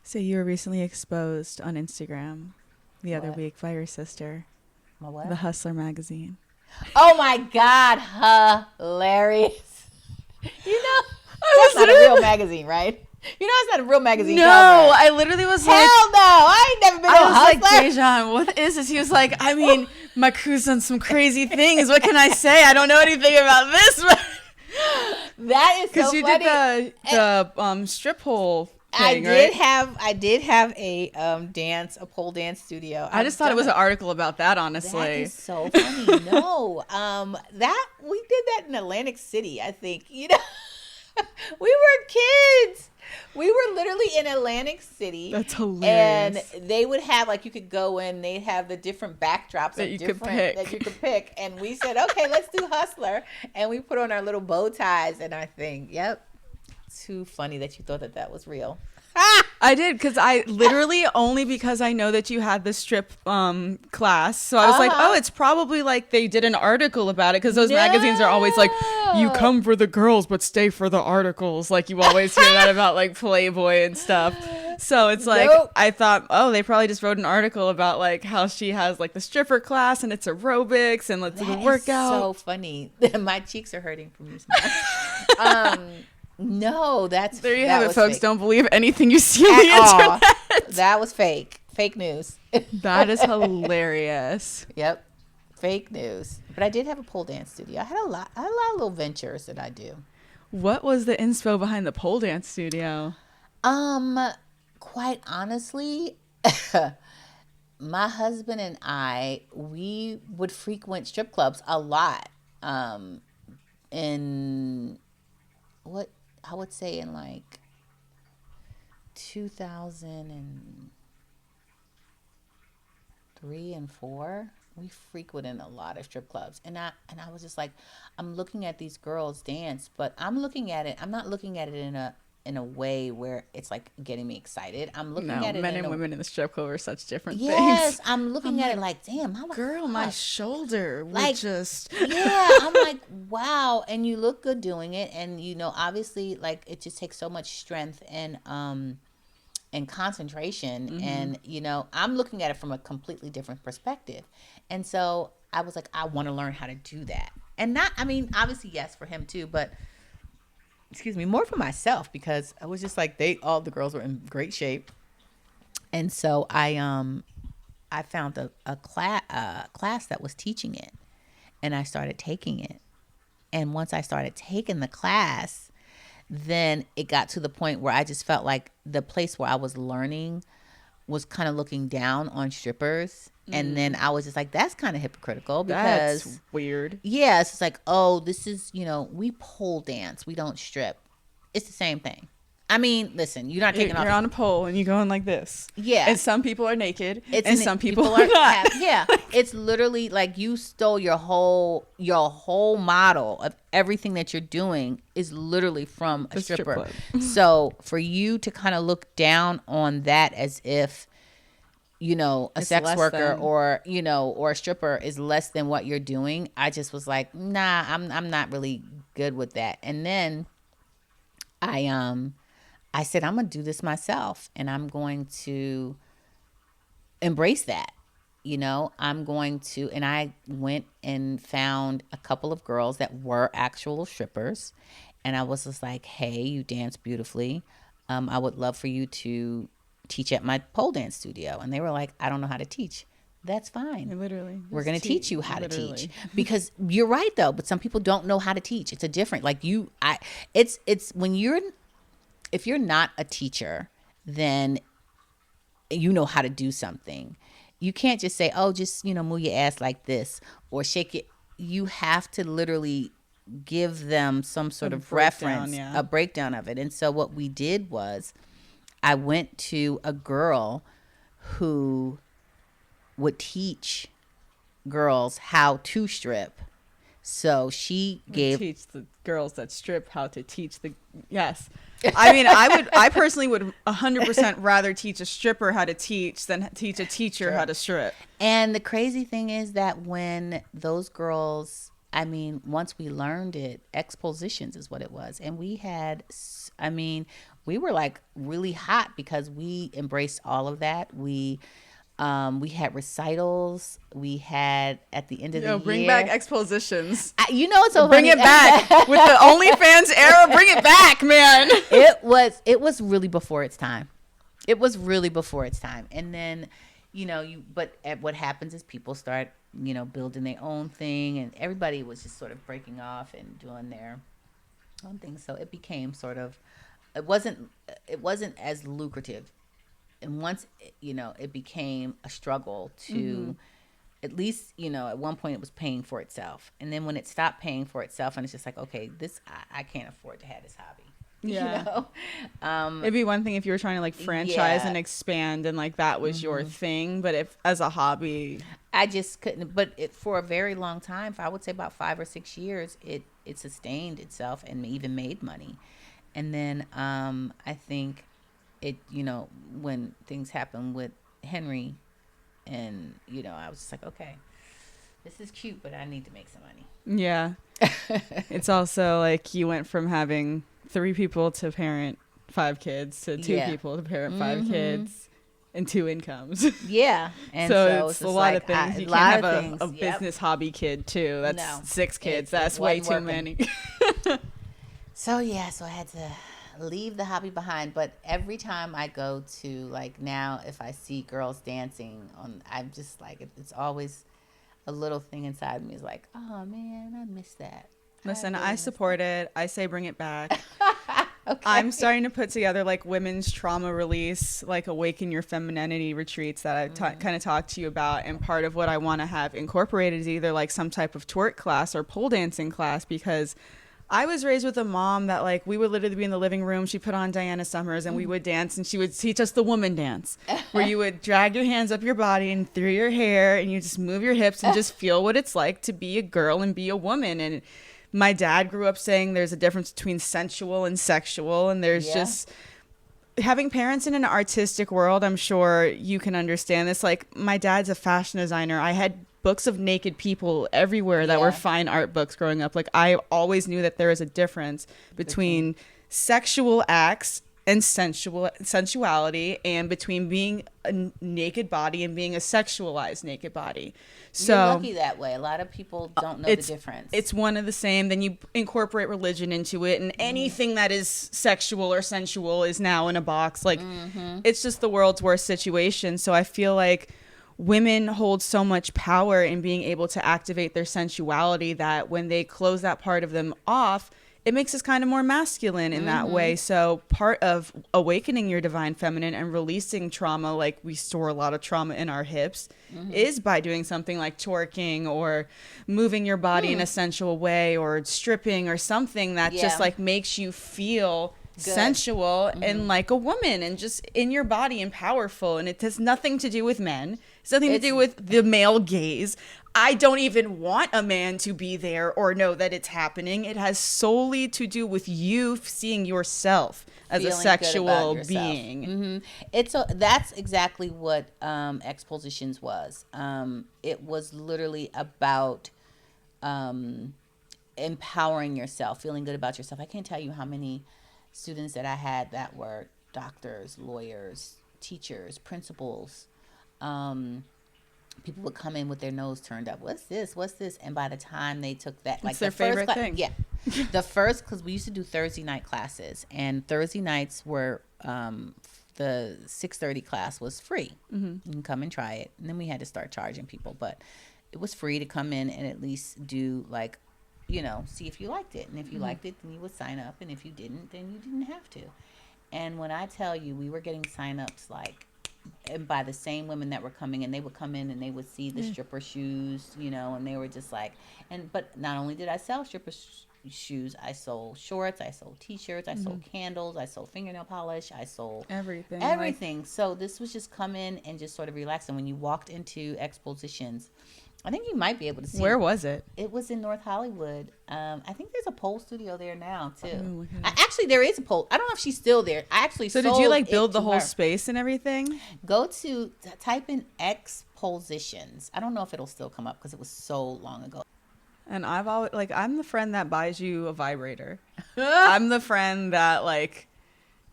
Speaker 1: So you were recently exposed on Instagram the other week by your sister.
Speaker 3: My what?
Speaker 1: The Hustler magazine.
Speaker 3: Oh my God, hilarious. You know, that's not a real magazine, right? You know, it's not a real magazine.
Speaker 1: No,
Speaker 3: cover.
Speaker 1: I literally was
Speaker 3: Hell
Speaker 1: like,
Speaker 3: no, I ain't never been on Hustler.
Speaker 1: Like, Dejan, what is this? He was like, I mean, my crew's done some crazy things. What can I say? I don't know anything about this.
Speaker 3: That is so funny.
Speaker 1: Because you did the strip hole thing,
Speaker 3: I did have a pole dance studio.
Speaker 1: I just thought it was an article about that, honestly.
Speaker 3: That is so funny. No, that we did that in Atlantic City, I think. You know, we were kids. We were literally in Atlantic City.
Speaker 1: That's hilarious.
Speaker 3: And they would have, like, you could go in, they'd have the different backdrops
Speaker 1: that you could pick.
Speaker 3: And we said, okay, let's do Hustler. And we put on our little bow ties and our thing. Yep. Too funny that you thought that was real.
Speaker 1: I did, because I literally only because I know that you had the strip class. So I was like, oh, it's probably like they did an article about it, because those magazines are always like, you come for the girls but stay for the articles. Like, you always hear that about like Playboy and stuff. So it's like,
Speaker 3: Nope.
Speaker 1: I thought, oh, they probably just wrote an article about like how she has like the stripper class and it's aerobics and let's do the
Speaker 3: That is
Speaker 1: workout.
Speaker 3: so funny. My cheeks are hurting from you smiling. No, that's
Speaker 1: There you
Speaker 3: that
Speaker 1: have it,
Speaker 3: was
Speaker 1: folks.
Speaker 3: fake.
Speaker 1: Don't believe anything you see on
Speaker 3: At
Speaker 1: the
Speaker 3: all.
Speaker 1: internet.
Speaker 3: That was fake. Fake news.
Speaker 1: That is hilarious.
Speaker 3: Yep. Fake news. But I did have a pole dance studio. I had a lot of little ventures that I do.
Speaker 1: What was the inspo behind the pole dance studio?
Speaker 3: Quite honestly, my husband and we would frequent strip clubs a lot. In what I would say in like 2003 and 4, we frequented a lot of strip clubs, and I was just like, I'm looking at these girls dance, but I'm not looking at it in a way where it's like getting me excited. I'm looking at it
Speaker 1: men and women in the strip club are such different things.
Speaker 3: Yes, I'm looking at it like, damn, how
Speaker 1: Girl, my shoulder would
Speaker 3: like
Speaker 1: just
Speaker 3: yeah, I'm like, wow. And you look good doing it, and obviously, like, it just takes so much strength and concentration. And I'm looking at it from a completely different perspective. And so I was like, I want to learn how to do that. And not, I mean, obviously yes for him too, but excuse me, more for myself, because I was just like, all the girls were in great shape. And so I found a class that was teaching it, and I started taking it. And once I started taking the class, then it got to the point where I just felt like the place where I was learning was kind of looking down on strippers. And then I was just like, that's kind of hypocritical, because
Speaker 1: that's weird.
Speaker 3: yeah, it's just like, oh, this is, we pole dance, we don't strip. It's the same thing. I mean, listen, you're not taking off.
Speaker 1: You're on a pole and you're going like this.
Speaker 3: Yeah.
Speaker 1: And some people are naked and some people are
Speaker 3: are
Speaker 1: not.
Speaker 3: yeah. It's literally like you stole your whole model of everything that you're doing is literally from a stripper. So for you to kind of look down on that as if, a
Speaker 1: It's
Speaker 3: sex worker
Speaker 1: than.
Speaker 3: or a stripper is less than what you're doing, I just was like, nah, I'm not really good with that. And then I said, I'm going to do this myself, and I'm going to embrace that. I'm going to, and I went and found a couple of girls that were actual strippers. And I was just like, hey, you dance beautifully. I would love for you to teach at my pole dance studio. And they were like, I don't know how to teach. That's fine.
Speaker 1: Literally.
Speaker 3: We're going to teach you how to teach. Because you're right though, but some people don't know how to teach. It's a different, like it's when if you're not a teacher, then you know how to do something. You can't just say, oh, just, move your ass like this or shake it. You have to literally give them some sort of reference, a breakdown of it. And so what we did was I went to a girl who would teach girls how to strip. So she
Speaker 1: teach the girls that strip how to teach the I mean, I personally would 100% rather teach a stripper how to teach than teach a teacher how to strip.
Speaker 3: And the crazy thing is that when those girls, I mean, once we learned it, Expositions is what it was. And we had, we were like really hot because we embraced all of that. We had recitals. We had at the end of the year.
Speaker 1: Bring back Expositions.
Speaker 3: It's so
Speaker 1: bring
Speaker 3: funny.
Speaker 1: it back with the OnlyFans era. Bring it back, man.
Speaker 3: It was really before its time. It was really before its time. And then, but what happens is people start, building their own thing, and everybody was just sort of breaking off and doing their own thing. So it became sort of, it wasn't as lucrative. And once, it became a struggle to, at least, at one point it was paying for itself. And then when it stopped paying for itself, and it's just like, okay, I can't afford to have this hobby.
Speaker 1: Yeah. It'd be one thing if you were trying to like franchise and expand and like that was your thing. But if as a hobby,
Speaker 3: I just couldn't. But for a very long time, I would say about 5 or 6 years, it sustained itself and even made money. And then I think it, when things happened with Henry, and I was just like, okay, this is cute, but I need to make some money.
Speaker 1: Yeah. It's also like you went from having 3 people to parent 5 kids to 2 people to parent 5 kids and 2 incomes.
Speaker 3: Yeah. And
Speaker 1: so it's
Speaker 3: just
Speaker 1: a lot of things. You can't have a
Speaker 3: Yep.
Speaker 1: business hobby kid too. That's
Speaker 3: No.
Speaker 1: 6 kids.
Speaker 3: It
Speaker 1: That's way
Speaker 3: wasn't
Speaker 1: too
Speaker 3: working.
Speaker 1: many.
Speaker 3: So I had to leave the hobby behind. But every time I go to, like, now, if I see girls dancing I'm just like, it's always a little thing inside me is like, oh man, I miss that.
Speaker 1: Listen, I support it. I say bring it back.
Speaker 3: Okay.
Speaker 1: I'm starting to put together like women's trauma release, like awaken your femininity retreats that I kind of talked to you about. And part of what I want to have incorporated is either like some type of twerk class or pole dancing class, because I was raised with a mom that, like, we would literally be in the living room. She put on Diana Summers and we would dance, and she would teach us the woman dance, where you would drag your hands up your body and through your hair, and you just move your hips and just feel what it's like to be a girl and be a woman. And my dad grew up saying there's a difference between sensual and sexual, and there's just having parents in an artistic world. I'm sure you can understand this. Like, my dad's a fashion designer. I had books of naked people everywhere that were fine art books growing up. Like, I always knew that there is a difference between sexual acts and sensuality, and between being a naked body and being a sexualized naked body. So
Speaker 3: you're lucky that way. A lot of people don't know the difference.
Speaker 1: It's one of the same. Then you incorporate religion into it, and anything that is sexual or sensual is now in a box. Like, it's just the world's worst situation. So I feel like women hold so much power in being able to activate their sensuality that when they close that part of them off, it makes us kind of more masculine in that way. So part of awakening your divine feminine and releasing trauma, like we store a lot of trauma in our hips, is by doing something like twerking or moving your body in a sensual way, or stripping, or something that just like makes you feel sensual and like a woman and just in your body and powerful. And it has nothing to do with men. It's nothing to do with the male gaze. I don't even want a man to be there or know that it's happening. It has solely to do with you seeing yourself as a sexual being.
Speaker 3: That's exactly what Expositions was. It was literally about empowering yourself, feeling good about yourself. I can't tell you how many students that I had that were doctors, lawyers, teachers, principals. People would come in with their nose turned up. What's this? And by the time they took that, like,
Speaker 1: their favorite thing.
Speaker 3: Yeah. The first, because we used to do Thursday night classes, and Thursday nights were, the 6:30 class was free. You can come and try it. And then we had to start charging people, but it was free to come in and at least do, like, see if you liked it. And if you liked it, then you would sign up. And if you didn't, then you didn't have to. And when I tell you, we were getting signups, like, and by the same women that were coming in, they would come in and they would see the stripper shoes, and they were just like, but not only did I sell stripper shoes, I sold shorts, I sold t-shirts, I sold candles, I sold fingernail polish, I sold everything. So this was just come in and just sort of relax. And when you walked into Expositions, I think you might be able to see.
Speaker 1: Where was it?
Speaker 3: It was in North Hollywood. I think there's a pole studio there now too. Actually, there is a pole. I don't know if she's still there. So
Speaker 1: did you like build the whole space and everything?
Speaker 3: Go to type in Expositions. I don't know if it'll still come up because it was so long ago.
Speaker 1: And I've always, like, I'm the friend that buys you a vibrator. I'm the friend that, like,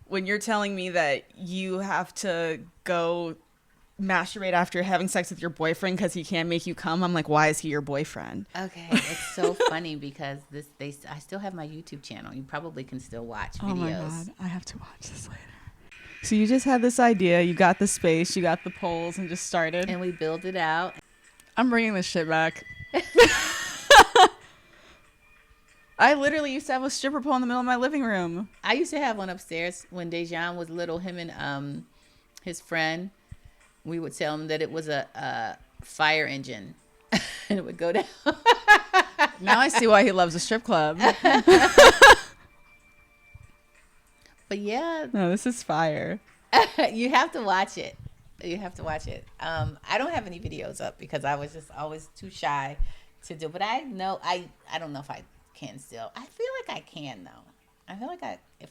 Speaker 1: when you're telling me that you have to go masturbate after having sex with your boyfriend because he can't make you come, I'm like, why is he your boyfriend?
Speaker 3: Okay, it's so funny because I still have my YouTube channel. You probably can still watch videos.
Speaker 1: Oh my God, I have to watch this later. So you just had this idea, you got the space, you got the poles, and just started.
Speaker 3: And we built it out.
Speaker 1: I'm bringing this shit back. I literally used to have a stripper pole in the middle of my living room.
Speaker 3: I used to have one upstairs when Dejan was little. Him and his friend, we would tell him that it was a fire engine, and it would go down.
Speaker 1: Now I see why he loves a strip club.
Speaker 3: But yeah,
Speaker 1: no, this is fire.
Speaker 3: You have to watch it. I don't have any videos up because I was just always too shy to do. But I know I don't know if I can still. I feel like I can though. I feel like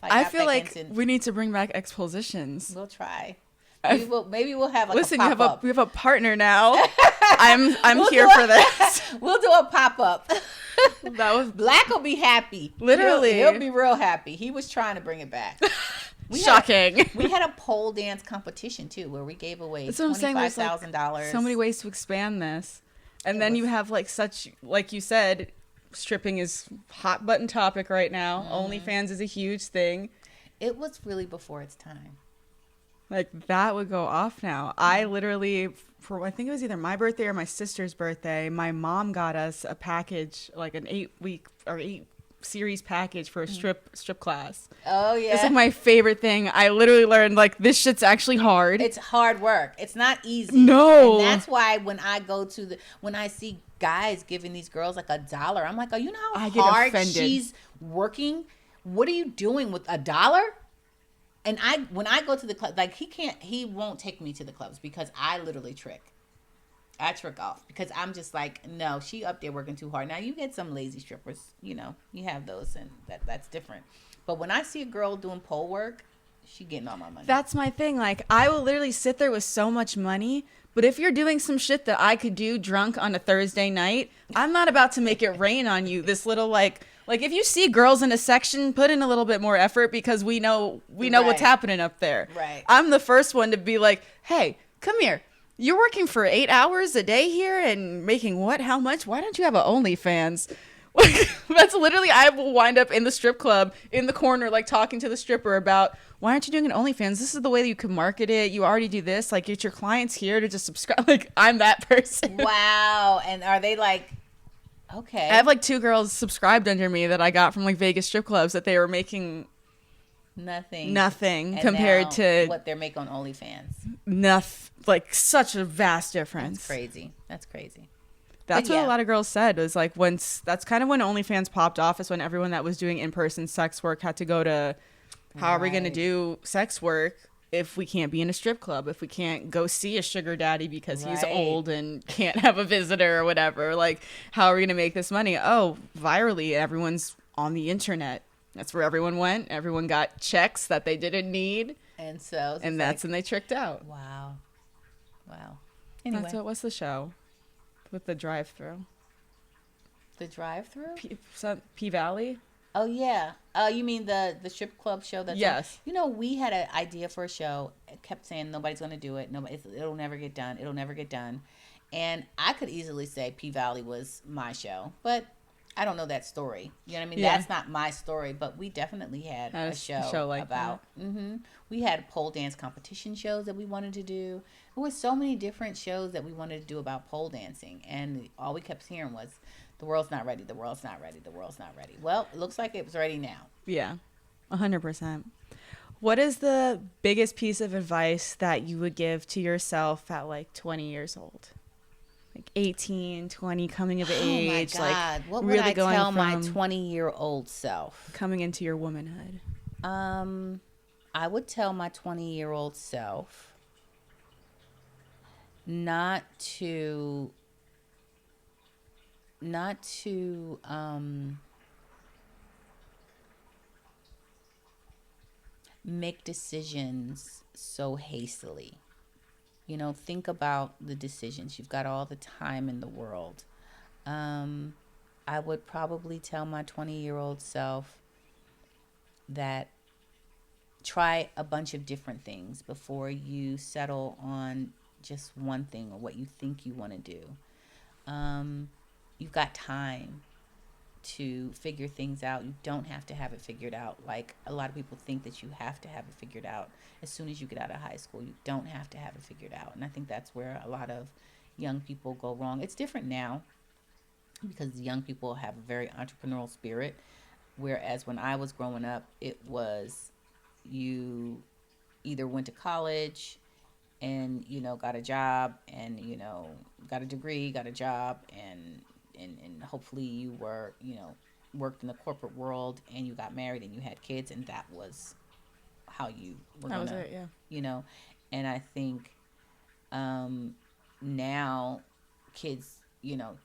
Speaker 3: I feel like
Speaker 1: we need to bring back Expositions.
Speaker 3: We'll try. Maybe we'll have like
Speaker 1: listen.
Speaker 3: A pop-up.
Speaker 1: We have a partner now. I'm here for this.
Speaker 3: We'll do a pop-up.
Speaker 1: That was
Speaker 3: Black will be happy.
Speaker 1: Literally,
Speaker 3: he'll be real happy. He was trying to bring it back.
Speaker 1: Shocking.
Speaker 3: We had a pole dance competition too, where we gave away $25,000.
Speaker 1: So many ways to expand this, and then you have like you said, stripping is hot button topic right now. OnlyFans is a huge thing.
Speaker 3: It was really before its time.
Speaker 1: Like that would go off now. I literally, I think it was either my birthday or my sister's birthday, my mom got us a package, like an 8-week or 8-series package for a strip class.
Speaker 3: Oh yeah,
Speaker 1: it's like my favorite thing. I literally learned like this shit's actually hard.
Speaker 3: It's hard work. It's not easy.
Speaker 1: No,
Speaker 3: and that's why when I see guys giving these girls like $1, I'm like, oh, you know how hard she's working? What are you doing with $1? And when I go to the club, like he won't take me to the clubs because I literally trick. I trick off because I'm just like, no, she up there working too hard. Now you get some lazy strippers, you have those, and that's different. But when I see a girl doing pole work, she getting all my money.
Speaker 1: That's my thing. Like I will literally sit there with so much money, but if you're doing some shit that I could do drunk on a Thursday night, I'm not about to make it rain on you. This little like if you see girls in a section, put in a little bit more effort because we know what's happening up there.
Speaker 3: Right.
Speaker 1: I'm the first one to be like, hey, come here. You're working for 8 hours a day here and making what? How much? Why don't you have an OnlyFans? That's literally, I will wind up in the strip club in the corner, like talking to the stripper about, why aren't you doing an OnlyFans? This is the way that you can market it. You already do this. Like, get your clients here to just subscribe. Like, I'm that person.
Speaker 3: Wow. And are they like, okay.
Speaker 1: I have like 2 girls subscribed under me that I got from like Vegas strip clubs that they were making nothing
Speaker 3: and
Speaker 1: compared to
Speaker 3: what they're making on OnlyFans.
Speaker 1: Nothing. Like, such a vast difference.
Speaker 3: That's crazy.
Speaker 1: That's what a lot of girls said. Was like that's kind of when OnlyFans popped off. Is when everyone that was doing in-person sex work had to go to, how are we going to do sex work if we can't be in a strip club? If we can't go see a sugar daddy because he's old and can't have a visitor or whatever? Like, how are we going to make this money? Oh, virally, everyone's on the internet. That's where everyone went. Everyone got checks that they didn't need,
Speaker 3: and so
Speaker 1: that's when they tricked out.
Speaker 3: Wow. Anyway,
Speaker 1: What's the show? With the drive-through.
Speaker 3: The drive-through?
Speaker 1: P-Valley?
Speaker 3: Oh, yeah. You mean the strip club show?
Speaker 1: Yes.
Speaker 3: We had an idea for a show. It kept saying nobody's going to do it. It'll never get done. It'll never get done. And I could easily say P-Valley was my show, but I don't know that story. You know what I mean? Yeah. That's not my story, but we definitely had a show like about. Mm-hmm. We had pole dance competition shows that we wanted to do. There were so many different shows that we wanted to do about pole dancing, and all we kept hearing was, "The world's not ready. The world's not ready. The world's not ready." Well, it looks like it was ready now.
Speaker 1: Yeah, 100%. What is the biggest piece of advice that you would give to yourself at like 20 years old? Like 18, 20, coming of age.
Speaker 3: Oh my God.
Speaker 1: Like,
Speaker 3: what
Speaker 1: really
Speaker 3: would I tell my
Speaker 1: from
Speaker 3: 20-year-old self?
Speaker 1: Coming into your womanhood.
Speaker 3: I would tell my 20-year-old self not to make decisions so hastily. Think about the decisions. You've got all the time in the world. I would probably tell my 20-year-old self that try a bunch of different things before you settle on just one thing or what you think you want to do. You've got time to figure things out. You don't have to have it figured out. Like a lot of people think that you have to have it figured out as soon as you get out of high school. You don't have to have it figured out. And I think that's where a lot of young people go wrong. It's different now because young people have a very entrepreneurial spirit. Whereas when I was growing up, it was you either went to college and, got a job and, got a degree, got a job and hopefully you were, worked in the corporate world and you got married and you had kids and that was how you were going to, and I think now kids,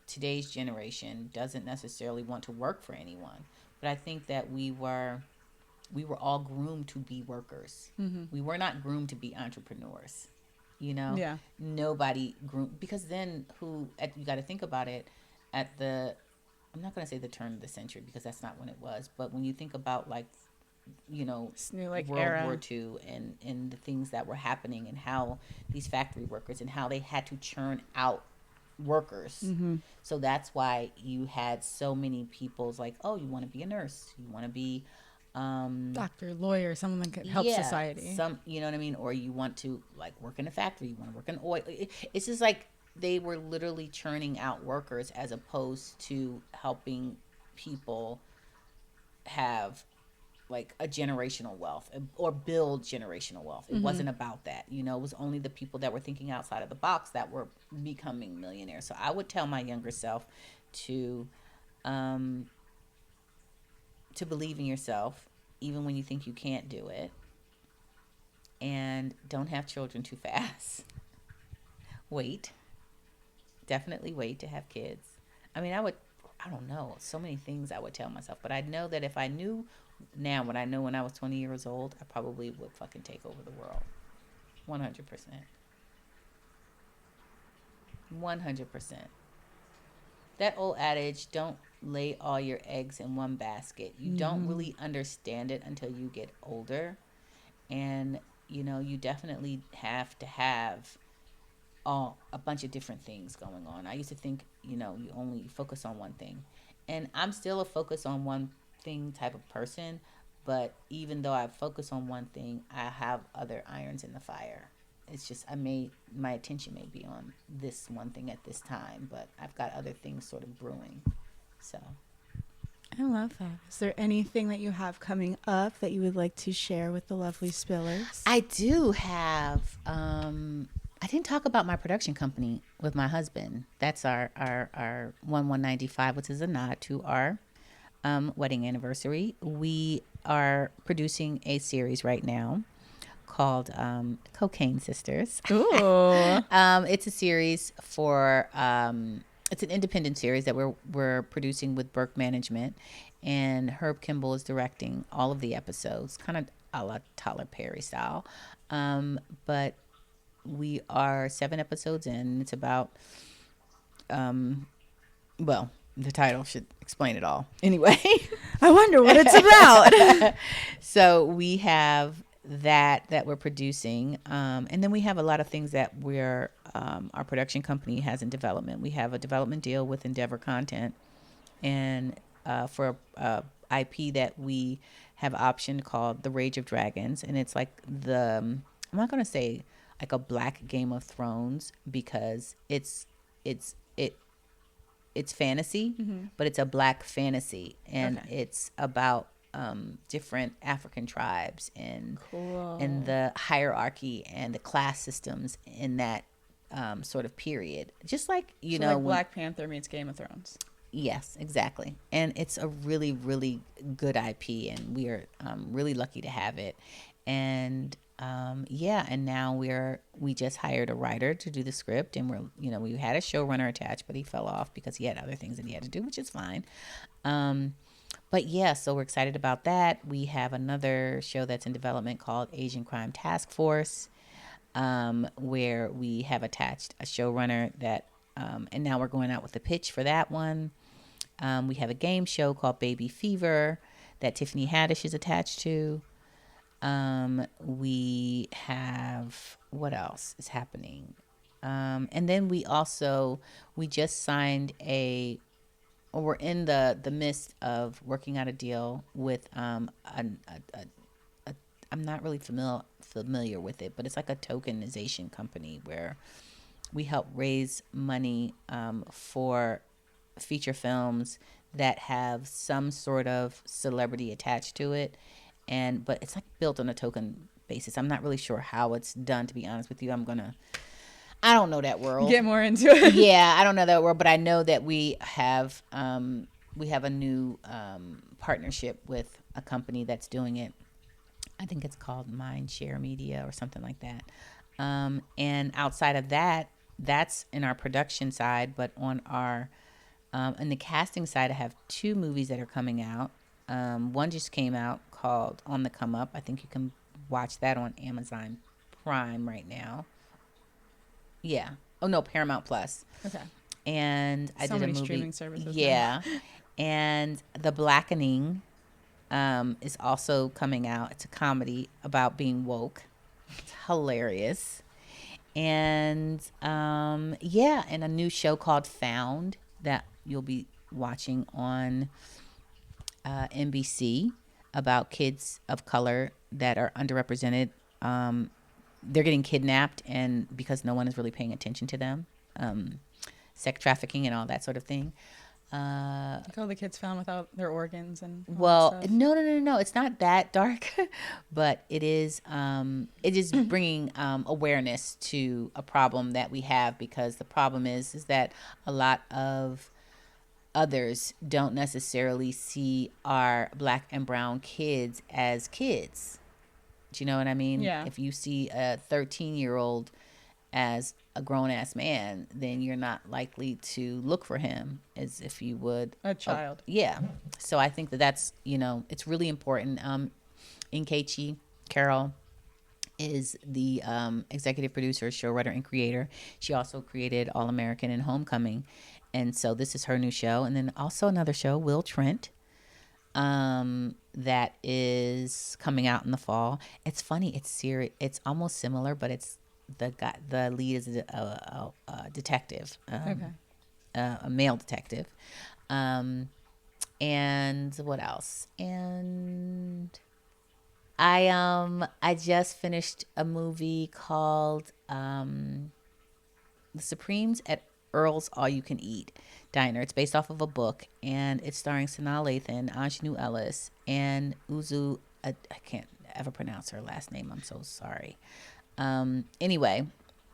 Speaker 3: today's generation doesn't necessarily want to work for anyone. But I think that we were all groomed to be workers. Mm-hmm. We were not groomed to be entrepreneurs. Yeah. Nobody groomed, because then you got to think about it I'm not going to say the turn of the century because that's not when it was, but when you think about like
Speaker 1: This new like
Speaker 3: World
Speaker 1: era.
Speaker 3: War II and the things that were happening and how these factory workers and how they had to churn out workers.
Speaker 1: Mm-hmm.
Speaker 3: So that's why you had so many people's like, oh, you want to be a nurse, you want to be
Speaker 1: Doctor, lawyer, someone that could help
Speaker 3: yeah,
Speaker 1: society.
Speaker 3: you know what I mean, or you want to like work in a factory, you want to work in oil. It's just like they were literally churning out workers as opposed to helping people have like a generational wealth or build generational wealth. It wasn't about that. It was only the people that were thinking outside of the box that were becoming millionaires. So I would tell my younger self to believe in yourself even when you think you can't do it, and don't have children too fast. Wait. Definitely wait to have kids. I mean, I don't know, so many things I would tell myself, but I know that if I knew now what I know when I was 20 years old, I probably would fucking take over the world. 100%. 100%. That old adage, don't lay all your eggs in one basket. You don't really understand it until you get older. And, you definitely have to have a bunch of different things going on. I used to think, you only focus on one thing. And I'm still a focus on one thing type of person. But even though I focus on one thing, I have other irons in the fire. It's just my attention may be on this one thing at this time, but I've got other things sort of brewing. So
Speaker 1: I love that. Is there anything that you have coming up that you would like to share with the lovely Spillers?
Speaker 3: I do have. I didn't talk about my production company with my husband. That's our 1195, which is a nod to our wedding anniversary. We are producing a series right now called Cocaine Sisters.
Speaker 1: Ooh.
Speaker 3: It's a series for it's an independent series that we're producing with Burke Management, and Herb Kimball is directing all of the episodes, kind of a la Tyler Perry style. But we are 7 episodes in. It's about well, the title should explain it all. Anyway,
Speaker 1: I wonder what it's about.
Speaker 3: so we have that we're producing, and then we have a lot of things that our production company has in development. We have a development deal with Endeavor Content, and for IP that we have optioned called The Rage of Dragons, and it's like I'm not gonna say like a black Game of Thrones because it's fantasy, but it's a black fantasy, and it's about different African tribes and the hierarchy and the class systems in that sort of period. Just like
Speaker 1: like Black Panther meets Game of Thrones.
Speaker 3: Yes, exactly. And it's a really, really good IP, and we are really lucky to have it. And and now we just hired a writer to do the script, and we had a showrunner attached, but he fell off because he had other things that he had to do, which is fine. But yeah, so we're excited about that. We have another show that's in development called Asian Crime Task Force, where we have attached a showrunner that, and now we're going out with the pitch for that one. We have a game show called Baby Fever that Tiffany Haddish is attached to. We have, what else is happening? And then we just signed we're in the midst of working out a deal with I'm not really familiar with it, but it's like a tokenization company where we help raise money for feature films that have some sort of celebrity attached to it, but it's like built on a token basis. I'm not really sure how it's done, to be honest with you. I don't know that world.
Speaker 1: Get more into it.
Speaker 3: Yeah, I don't know that world, but I know that we have a new partnership with a company that's doing it. I think it's called Mindshare Media or something like that. And outside of that, that's in our production side, but on our in the casting side, I have 2 movies that are coming out. One just came out called On the Come Up. I think you can watch that on Amazon Prime right now. Yeah. Oh no, Paramount Plus.
Speaker 1: Okay.
Speaker 3: And I did a movie.
Speaker 1: Streaming services.
Speaker 3: Yeah. And The Blackening is also coming out. It's a comedy about being woke. It's hilarious. And yeah, and a new show called Found that you'll be watching on NBC about kids of color that are underrepresented. They're getting kidnapped, and because no one is really paying attention to them, sex trafficking and all that sort of thing.
Speaker 1: Like all the kids found without their organs and all
Speaker 3: Well,
Speaker 1: that stuff.
Speaker 3: no. It's not that dark, but it is. It is bringing awareness to a problem that we have, because the problem is that a lot of others don't necessarily see our black and brown kids as kids. Do you know what I mean?
Speaker 1: Yeah.
Speaker 3: If you see a 13-year-old as a grown-ass man, then you're not likely to look for him as if you would
Speaker 1: A child.
Speaker 3: yeah. So I think that that's, it's really important. Nkechi Carroll is the executive producer, showrunner, and creator. She also created All American and Homecoming. And so this is her new show. And then also another show, Will Trent, that is coming out in the fall. It's funny. It's serious. It's almost similar, but it's the lead is a detective, a male detective. And what else? And I just finished a movie called The Supremes at Earl's All You Can Eat Diner. It's based off of a book, and it's starring Sanaa Lathan, Aunjanue Ellis, and Uzu. I can't ever pronounce her last name. I'm so sorry. Anyway,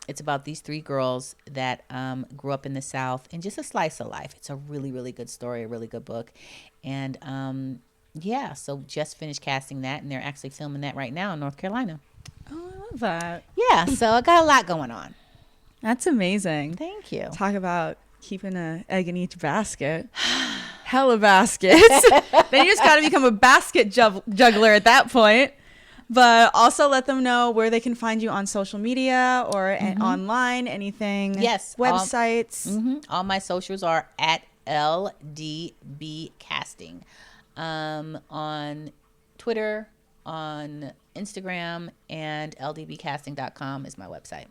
Speaker 3: it's about these three girls that grew up in the South, and just a slice of life. It's a really, really good story, a really good book. And yeah, so just finished casting that, and they're actually filming that right now in North Carolina.
Speaker 1: Oh, I love that.
Speaker 3: Yeah, so I got a lot going on.
Speaker 1: That's amazing.
Speaker 3: Thank you.
Speaker 1: Talk about keeping an egg in each basket. Hella baskets. Then you just got to become a basket juggler at that point. But also let them know where they can find you on social media or online, anything.
Speaker 3: Yes.
Speaker 1: Websites.
Speaker 3: All my socials are at LDB Casting. On Twitter, on Instagram, and ldbcasting.com is my website.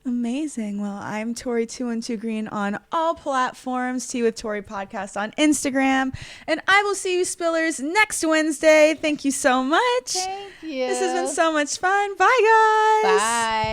Speaker 1: Amazing. Well, I'm Tori 212 Green on all platforms. Tea with Tori podcast on Instagram. And I will see you Spillers next Wednesday. Thank you so much.
Speaker 3: Thank you.
Speaker 1: This has been so much fun. Bye, guys.
Speaker 3: Bye.